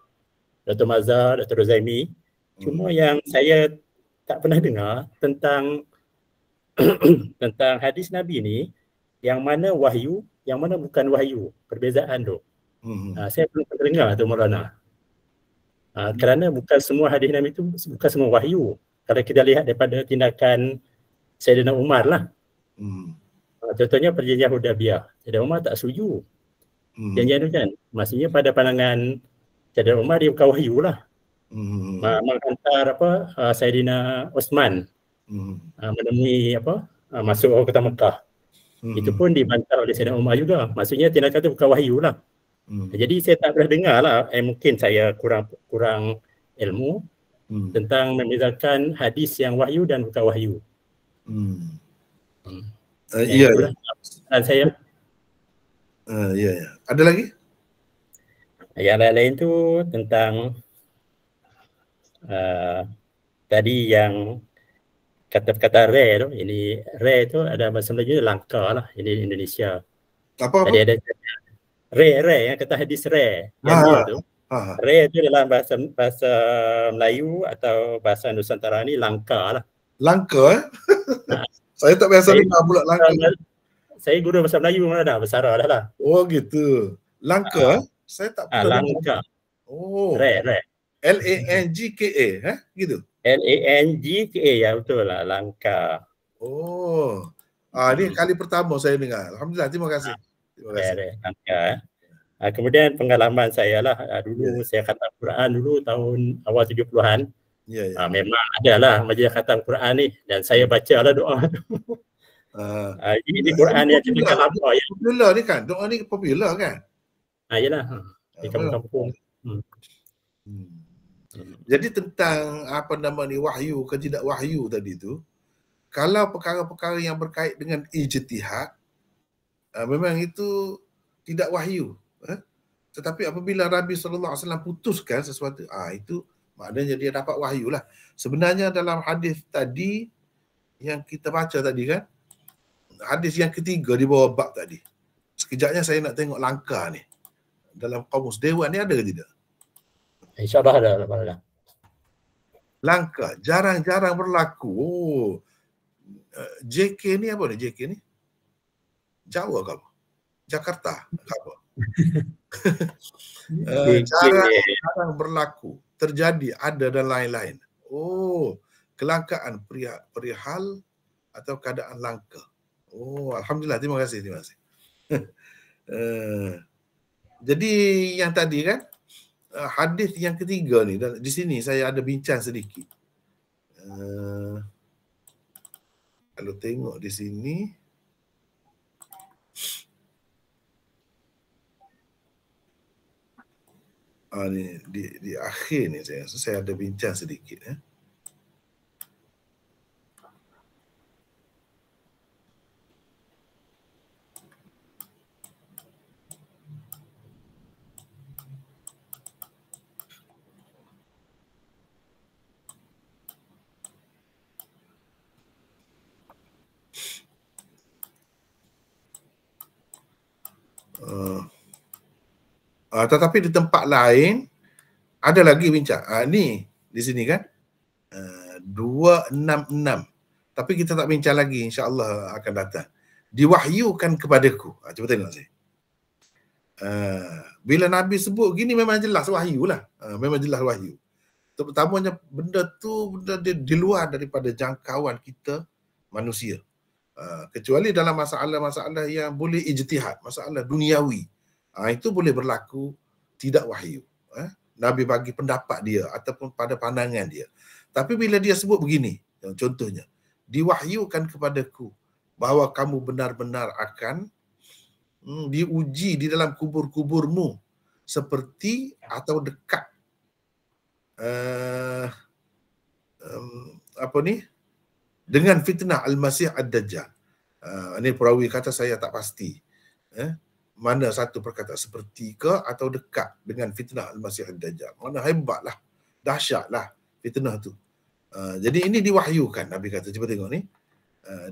Dr. Mazhar, Dr. Rozaimi. Cuma yang saya tak pernah dengar tentang tentang hadis Nabi ni, yang mana wahyu, yang mana bukan wahyu. Perbezaan tu. Saya belum pernah dengar tu Maulana. Kerana bukan semua hadis Nabi itu bukan semua wahyu. Kalau kita lihat daripada tindakan Sayyidina Umar lah. Contohnya perjanjian Hudaybiyah. Sayyidina Umar tak setuju. Perjanjian itu kan. Maksudnya pada pandangan Sayyidina Umar dia bukan wahyu lah. Menghantar Sayyidina Osman menemui masuk kota Mekah. Itu pun dibantah oleh Sayyidina Umar juga. Maksudnya tindakan itu bukan wahyu lah. Jadi saya tak pernah dengar lah. Mungkin saya kurang ilmu tentang membezakan hadis yang wahyu dan bukan wahyu. Iya. Dan saya. Ya. Ada lagi? Yang lain-lain tu tentang tadi yang kata-kata rare tu. Ini rare tu ada bahasa Melayu langka lah. Ini Indonesia. Apa? Tadi ada rare yang kata hadis rare. Yang dia tu. Rare tu dalam bahasa Melayu atau bahasa Nusantara ni langka lah. Langka Saya tak biasa dengar pula langka. Saya guru bahasa Melayu dah bersara dah lah. Oh gitu. Langka? Saya tak pernah langka. Oh. Rare. Langka, gitu. Langka, ya betul lah, langka. Oh. Ini kali pertama saya dengar. Alhamdulillah, terima kasih. Terima kasih. Langka. Kemudian pengalaman saya lah, dulu saya khatam Quran dulu tahun awal 70-an. Memang ada lah majlis khatam Quran ni dan saya baca lah doa tu. Ini Quran yang kita lama ya. Popular ni kan, doa ni popular kan? Yalah. Di kampung-kampung. Jadi tentang wahyu ke tidak wahyu tadi tu, kalau perkara-perkara yang berkait dengan ijtihad, memang itu tidak wahyu. Tetapi apabila Nabi SAW putuskan sesuatu, itu maknanya dia dapat wahyu lah. Sebenarnya dalam hadis tadi yang kita baca tadi kan, hadis yang ketiga di bawah bab tadi. Sekejapnya saya nak tengok langkah ni. Dalam kamus Dewan ni ada ke tidak? InsyaAllah ada. Langkah, jarang-jarang berlaku. JK ni apa ni? JK ni? Jawa ke apa? Jakarta ke apa? Jarang berlaku. Terjadi, ada dan lain-lain. Kelangkaan perihal atau keadaan langka. Alhamdulillah, terima kasih. Jadi yang tadi kan, hadis yang ketiga ni, dan di sini saya ada bincang sedikit. Kalau tengok di sini, ni di akhir ni saya ada bincang sedikit. Tetapi di tempat lain ada lagi bincang. Ni di sini kan 266. Tapi kita tak bincang lagi, insya-Allah akan datang. Diwahyukan kepadaku. Cuba tengok saya. Bila Nabi sebut gini memang jelas wahyu lah. Memang jelas wahyu. Terutamanya benda dia di luar daripada jangkauan kita manusia. Kecuali dalam masalah-masalah yang boleh ijtihad, masalah duniawi. Itu boleh berlaku tidak wahyu. Nabi bagi pendapat dia ataupun pada pandangan dia. Tapi bila dia sebut begini, contohnya, diwahyukan kepadaku bahawa kamu benar-benar akan diuji di dalam kubur-kuburmu seperti atau dekat dengan fitnah Al-Masih Ad-Dajjal. Ini perawi kata saya tak pasti. Mana satu perkataan seperti ke atau dekat dengan fitnah Al-Masih Ad-Dajjal. Mana hebatlah, dahsyatlah fitnah tu. Jadi ini diwahyukan, Nabi kata. Cuba tengok ni.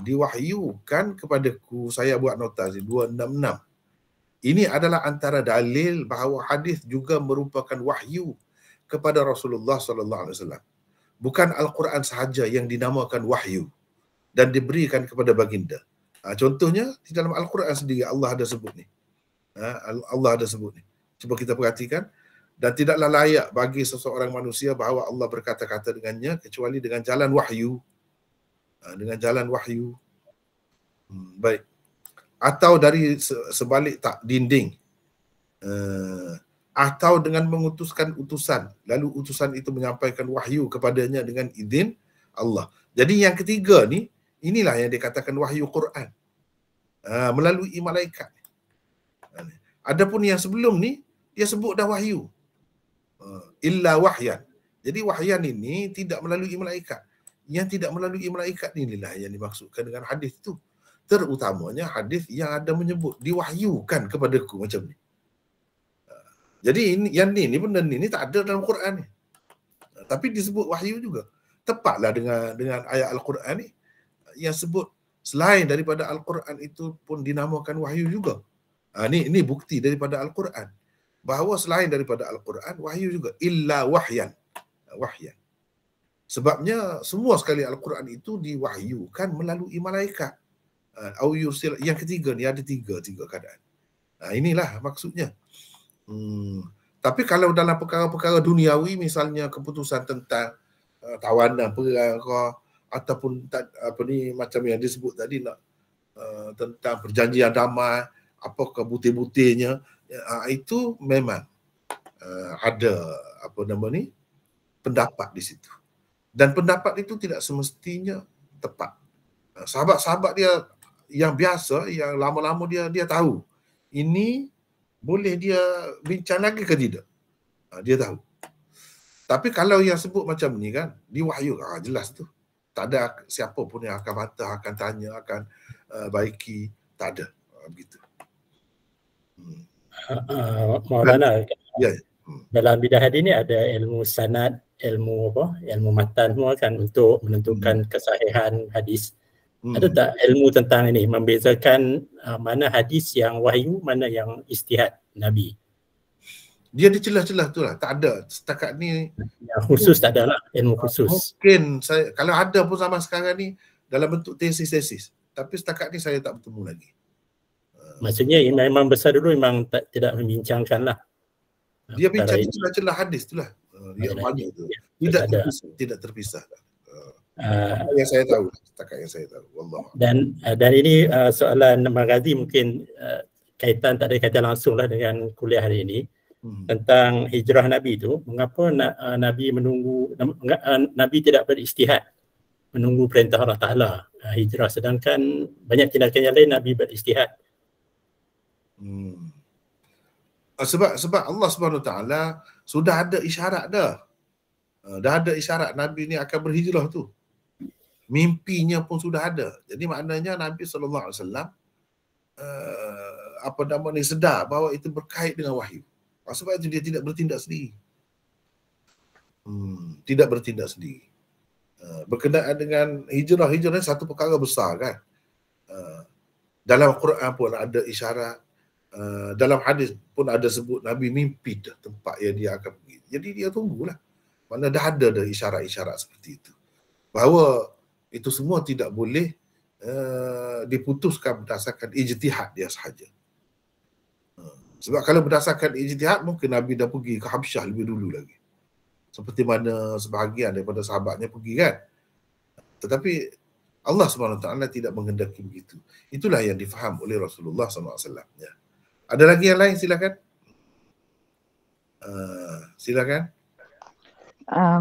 Diwahyukan kepadaku, saya buat notasi 266. Ini adalah antara dalil bahawa hadis juga merupakan wahyu kepada Rasulullah sallallahu alaihi wasallam. Bukan Al-Quran sahaja yang dinamakan wahyu dan diberikan kepada baginda. Contohnya di dalam Al-Quran sendiri Allah ada sebut ni. Allah ada sebut ni. Cuba kita perhatikan. Dan tidaklah layak bagi seseorang manusia bahawa Allah berkata-kata dengannya kecuali dengan jalan wahyu. Dengan jalan wahyu. Baik. Atau dari sebalik tak dinding. Atau dengan mengutuskan utusan. Lalu utusan itu menyampaikan wahyu kepadanya dengan izin Allah. Jadi yang ketiga ni, inilah yang dikatakan wahyu Quran. Melalui malaikat. Adapun yang sebelum ni, dia sebut dah wahyu. Illa wahyan. Jadi wahyan ini tidak melalui malaikat. Yang tidak melalui malaikat inilah yang dimaksudkan dengan hadis itu. Terutamanya hadis yang ada menyebut diwahyukan kepadaku macam ni. Jadi yang ni benda ni tak ada dalam Quran ni. Tapi disebut wahyu juga. Tepatlah dengan ayat Al-Quran ni yang sebut selain daripada Al-Quran itu pun dinamakan wahyu juga. Ini bukti daripada Al-Quran. Bahawa selain daripada Al-Quran, wahyu juga. Illa wahyan. Wahyan. Sebabnya semua sekali Al-Quran itu diwahyukan melalui malaikat. Yang ketiga ni ada tiga keadaan. Inilah maksudnya. Tapi kalau dalam perkara-perkara duniawi, misalnya keputusan tentang tawanan perang ataupun macam yang disebut tadi nak tentang perjanjian damai, apakah butir-butirnya, itu memang ada pendapat di situ. Dan pendapat itu tidak semestinya tepat. Sahabat-sahabat dia yang biasa, yang lama-lama dia tahu ini boleh dia bincang lagi ke tidak. Dia tahu. Tapi kalau yang sebut macam ni kan, diwahyu, jelas tu. Tak ada siapa pun yang akan bantah, akan tanya, akan baiki. Tak ada. Begitu. Maulana, Ya. dalam bidah hadis ni ada ilmu sanad, ilmu matan semua kan untuk menentukan kesahihan hadis. Ada tak ilmu tentang ini, membezakan mana hadis yang wahyu, mana yang ijtihad Nabi? Dia di celah-celah tu lah. Tak ada. Setakat ni. Yang khusus tak ada lah, ilmu khusus. Mungkin kalau ada pun zaman sekarang ni dalam bentuk tesis. Tapi setakat ni saya tak bertemu lagi. Maksudnya memang besar dulu memang tidak membincangkan lah. Dia bincang di celah-celah hadis tu lah. Dia banyak tu. Tidak terpisah. Yang saya tahu. Setakat yang saya tahu. Wallah. Dan ini soalan Maghazi mungkin tak ada kaitan langsung lah dengan kuliah hari ini. Tentang hijrah Nabi itu, mengapa Nabi tidak berijtihad menunggu perintah Allah Ta'ala hijrah, sedangkan banyak tindakan yang lain Nabi berijtihad. Sebab Allah Subhanahu Wa Ta'ala sudah ada isyarat dah. Dah ada isyarat Nabi ni akan berhijrah tu. Mimpinya pun sudah ada. Jadi maknanya Nabi SAW sedar bahawa itu berkait dengan wahyu. Sebab itu dia tidak bertindak sendiri. Tidak bertindak sendiri. Berkenaan dengan hijrah ni satu perkara besar kan. Dalam Quran pun ada isyarat. Dalam hadis pun ada sebut Nabi mimpi dah tempat yang dia akan pergi. Jadi dia tunggulah. Mana dah ada isyarat-isyarat seperti itu. Bahawa itu semua tidak boleh diputuskan berdasarkan ijtihad dia sahaja. Sebab kalau berdasarkan ijtihad, mungkin Nabi dah pergi ke Habsyah lebih dulu lagi. Seperti mana sebahagian daripada sahabatnya pergi kan. Tetapi Allah SWT tidak menghendaki begitu. Itulah yang difaham oleh Rasulullah SAW. Ya. Ada lagi yang lain? Silakan. Silakan.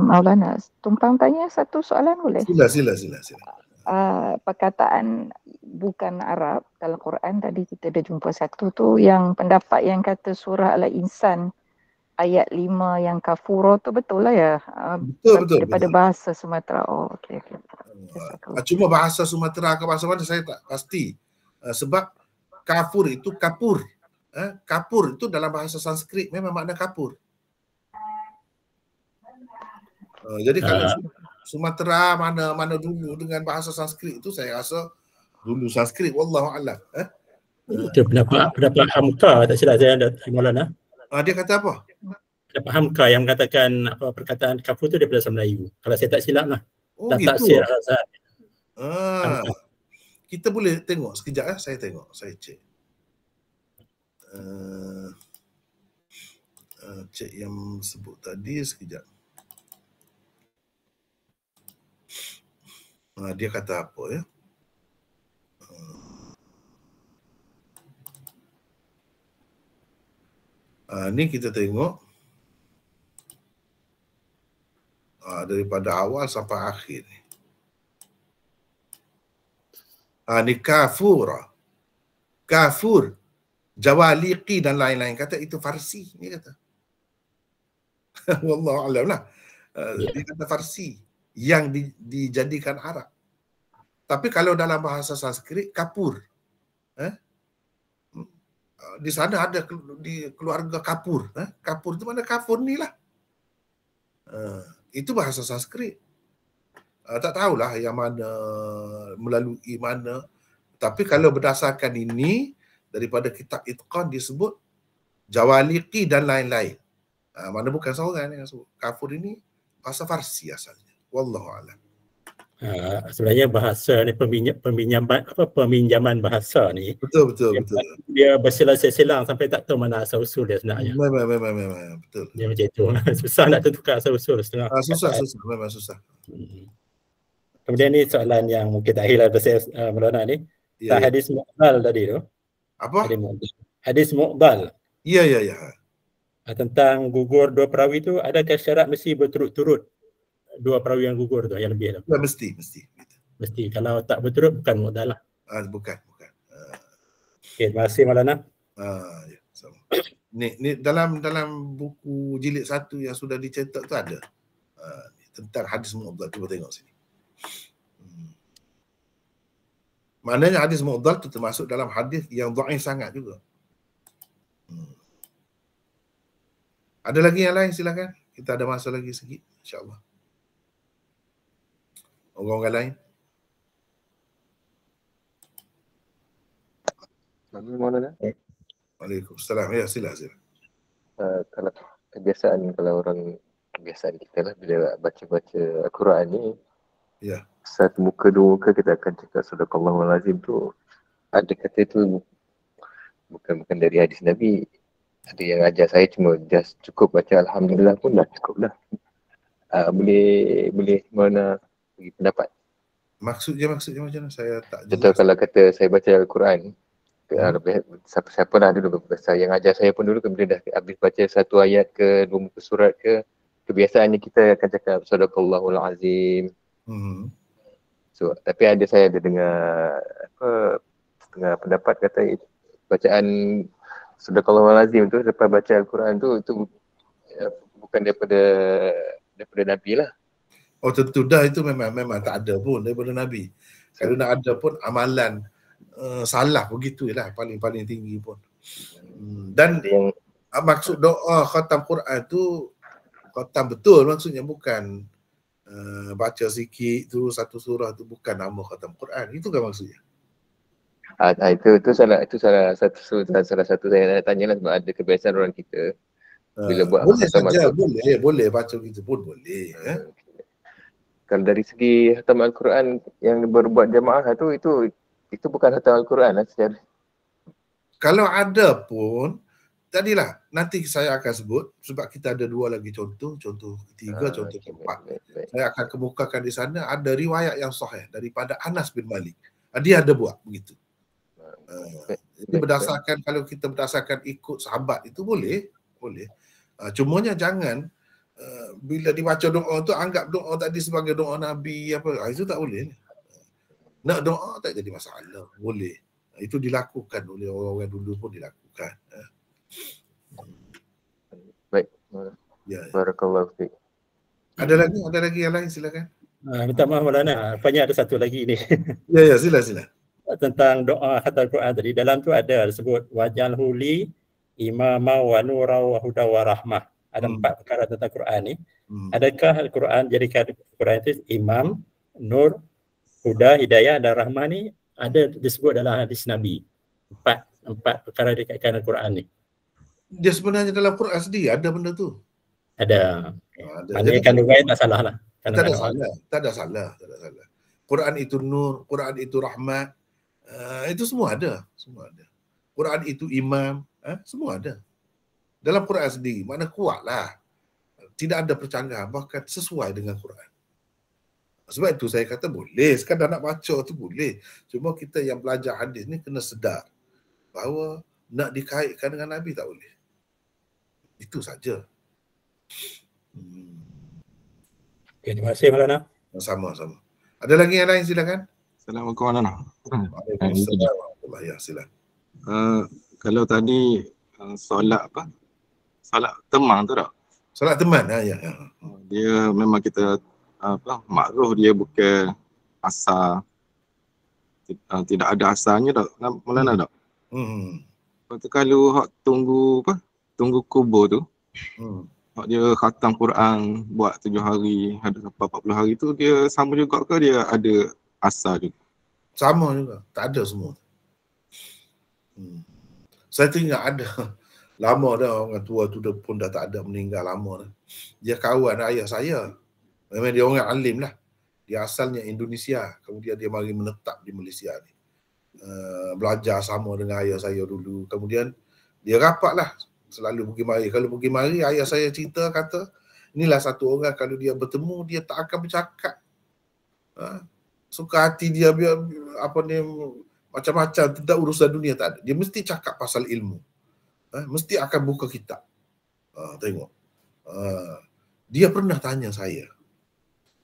Maulana, tumpang tanya satu soalan boleh? Sila. Perkataan bukan Arab dalam Quran tadi kita dah jumpa satu tu yang pendapat yang kata surah Al-Insan ayat 5 yang kafuro tu betul lah ya? Betul. Daripada bahasa Sumatera. Okey. Cuma bahasa Sumatera ke bahasa mana saya tak pasti. Sebab kafur itu kapur. Kapur itu dalam bahasa Sanskrit memang makna kapur. Jadi kalau Sumatera mana dulu dengan bahasa Sanskrit itu saya rasa dulu Sanskrit, wallahu a'lam. Itu pendapat Hamka, tak silap saya ada Maulana. Dia kata apa? Pendapat Hamka yang mengatakan perkataan kafur itu daripada bahasa Melayu. Kalau saya tak silap lah. Dan gitu. Taksir kita boleh tengok sekejap saya tengok, saya cek. Cek yang sebut tadi sekejap. Dia kata apa ya? Ni kita tengok daripada awal sampai akhir ni. Ni kafur, jawaliqi dan lain-lain. Kata itu Farsi, ni kata. Wallahu a'lam lah. Dia kata Farsi yang dijadikan Arab. Tapi kalau dalam bahasa Sanskrit, kapur. Di sana ada di keluarga kapur. Kapur itu mana kafur ni lah. Itu bahasa Sanskrit. Tak tahulah yang mana, melalui mana. Tapi kalau berdasarkan ini, daripada kitab Itqan disebut jawaliqi dan lain-lain. Mana bukan seorang yang sebut. Kafur ini bahasa Farsi asalnya. Wallahu a'lam. Sebenarnya bahasa ni peminjaman bahasa ni. Betul. Dia bersilang-silang sampai tak tahu mana asal usul dia sebenarnya. Memang betul. Dia macam itu. Susah nak tentukan asal usul setengah. Susah, memang susah. Kemudian ni soalan yang mungkin tak hilang bersama Maulana ni. Ya. Hadis mu'dal tadi tu. Apa? Hadis mu'dal. Ya. Tentang gugur dua perawi tu, adakah syarat mesti berturut-turut dua perawi yang gugur tu, yang lebih tu? Ya, mesti. Mesti. Kalau tak berturut bukan mu'dal lah. Bukan. Okay, terima kasih Maulana. Ya, sama. Ni dalam buku jilid 1 yang sudah dicetak tu ada. Tentang hadis mu'dal, cuba tengok sini. Maknanya hadis mu'dal tu termasuk dalam hadis yang dhaif sangat juga. Ada lagi yang lain, silakan. Kita ada masa lagi sikit, insya-Allah. Orang lain? Waalaikumsalam. Ya, sila. Kalau kebiasaan, kalau orang kebiasaan kita lah bila baca Al-Quran ni, ya, satu muka dua muka kita akan cakap sadaqallahul azim tu. Ada kata tu bukan dari hadis Nabi. Ada yang ajar saya cuma just cukup baca alhamdulillah pun dah cukup dah. Boleh mana bagi pendapat. Maksudnya macam mana? Saya tak jelas. Contoh kalau kata saya baca Al-Quran, siapa lah dulu yang ajar saya pun dulu kemudian dah habis baca satu ayat ke dua muka surat ke, kebiasaannya kita akan cakap sadaqallahul azim. So, tapi saya ada dengar setengah pendapat kata bacaan sadaqallahul azim tu lepas baca Al-Quran tu itu bukan daripada Nabi lah. Oh tentu dah, itu memang tak ada pun daripada Nabi. Kalau nak ada pun amalan salah begitulah paling tinggi pun. Dan maksud doa khatam Quran tu khatam betul, maksudnya bukan baca sikit tu satu surah tu bukan nama khatam Quran. Itu kan maksudnya? Itu salah satu saya nak tanya lah, sebab ada kebiasaan orang kita bila buat boleh saja, boleh baca gitu pun boleh. Kalau dari segi khatam Al-Quran yang berbuat jamaah itu bukan khatam Al-Quran lah secara. Kalau ada pun tadilah nanti saya akan sebut, sebab kita ada dua lagi contoh ketiga, contoh keempat. Saya akan kemukakan di sana ada riwayat yang sahih daripada Anas bin Malik. Dia ada buat begitu. Jadi berdasarkan, kalau kita berdasarkan ikut sahabat itu boleh. Cumanya jangan bila dibaca doa tu anggap doa tadi sebagai doa Nabi apa. Itu tak boleh. Nak doa tak jadi masalah. Boleh. Itu dilakukan oleh orang-orang dulu pun dilakukan. Baik. Barakallahu fiik. Ada lagi yang lain, silakan. Minta maaf Maulana, rupanya ada satu lagi ni. Ya, sila. Tentang doa khatam Quran tadi, dalam tu ada sebut wajalhu li imama wa nura wa huda wa rahmah. Ada 4 perkara tentang Quran ni. Adakah Al-Quran jadikan Quran itu imam, nur, huda, hidayah dan rahmah ni ada disebut dalam hadis Nabi. 4 perkara dikatakan Al-Quran ni. Dia sebenarnya dalam Quran sendiri ada benda tu. Ada. Maknanya kandungannya tak salah lah. Tak ada salah. Quran itu nur, Quran itu rahmat. Itu semua ada. Quran itu imam, semua ada. Dalam Quran sendiri, mana kuatlah. Tidak ada percanggahan, bahkan sesuai dengan Quran. Sebab itu saya kata boleh, sekadar nak baca tu boleh. Cuma kita yang belajar hadis ni kena sedar bahawa nak dikaitkan dengan Nabi tak boleh. Itu saja. Okay, terima kasih Maulana. Sama-sama. Ada lagi yang lain, silakan. Assalamualaikum Maulana. Waalaikumsalam warahmatullahi wabarakatuh. Kalau tadi solat apa? Solat temang tu tak? Solat teman, ya. Dia memang kita makruh, dia bukan asal. Tidak ada asalnya tak? Maulana tak? Lepas tu kalau hak tunggu kubur tu, hak dia khatam Quran buat 7 hari, ada sampai 40 hari tu, dia sama juga ke dia ada asal juga? Sama juga, tak ada semua. Saya teringat ada lama dah, orang tua tu pun dah tak ada, meninggal lama dah. Dia kawan ayah saya. Memang dia orang alim lah. Dia asalnya Indonesia, kemudian dia mari menetap di Malaysia ni. Belajar sama dengan ayah saya dulu. Kemudian dia rapat lah, selalu pergi mari. Kalau pergi mari, ayah saya cerita, kata inilah satu orang kalau dia bertemu, dia tak akan bercakap. Suka hati dia biar apa ni, macam-macam tentang urusan dunia tak ada. Dia mesti cakap pasal ilmu. Mesti akan buka kitab. Tengok. Dia pernah tanya saya,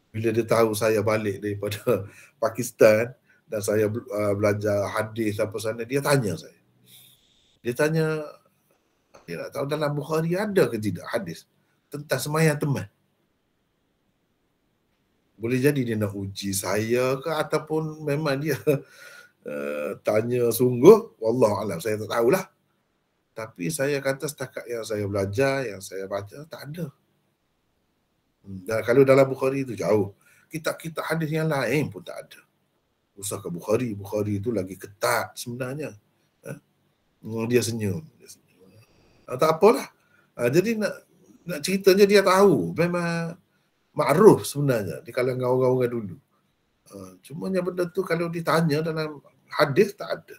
bila dia tahu saya balik daripada Pakistan dan saya belajar hadis apa sana, dia tanya saya. Dia tanya, dia nak tahu dalam Bukhari ada ke tidak hadis tentang sembahyang teman. Boleh jadi dia nak uji saya ke, ataupun memang dia tanya sungguh, wallahualam, saya tak tahulah. Tapi saya kata setakat yang saya belajar, yang saya baca, tak ada. Dan kalau dalam Bukhari itu jauh. Kitab-kitab hadis yang lain pun tak ada. Usah ke Bukhari. Bukhari itu lagi ketat sebenarnya. Dia senyum. Tak apalah. Jadi nak ceritanya dia tahu. Memang makruf sebenarnya di kalangan orang-orang dulu. Cuma yang benda tu kalau ditanya dalam hadis tak ada.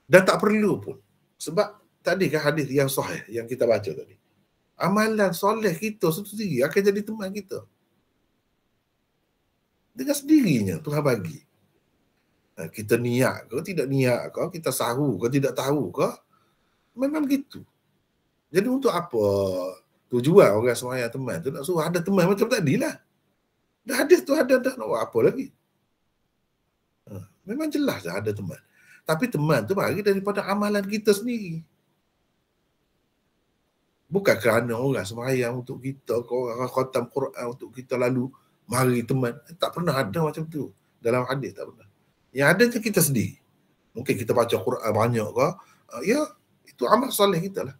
Dan tak perlu pun. Sebab tadi kan hadis yang sahih yang kita baca tadi. Amalan soleh kita sendiri akan jadi teman kita. Dengan sendirinya Tuhan bagi. Kita niat ke, tidak niat ke, kita sahu ke, tidak tahu ke, memang begitu. Jadi untuk apa tujuan orang sembahyang teman tu nak suruh ada teman macam tadi lah. Dah hadis tu ada, dah nak buat apa lagi? Memang jelas dah ada teman. Tapi teman tu bagi daripada amalan kita sendiri. Bukan kerana orang sembahyang untuk kita, orang khatam Quran untuk kita lalu mari teman. Tak pernah ada macam tu. Dalam hadis tak pernah. Yang ada tu kita sendiri. Mungkin kita baca Quran banyak ke, ya itu amal soleh kita lah.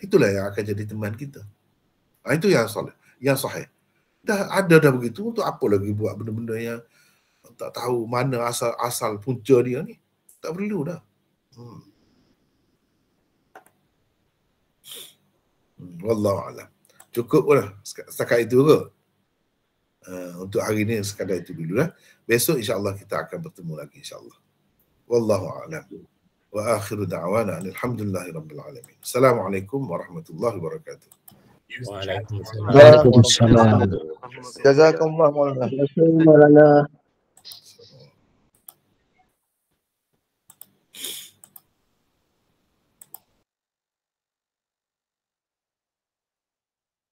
Itulah yang akan jadi teman kita. Itu yang soleh, yang sahih. Dah ada dah begitu, untuk apa lagi buat benda-benda yang tak tahu mana asal punca dia ni. Tak perlu dah. Wallahualam. Cukup lah setakat itu ke. Untuk hari ni sekadar itu dulu lah. Besok insya-Allah kita akan bertemu lagi insya-Allah. Wallahualam. Wa akhiru da'wana alhamdulillahirabbil alamin. Assalamualaikum warahmatullahi wabarakatuh. Waalaikumsalam. Waalaikumsalam. Jazakumullah Maulana.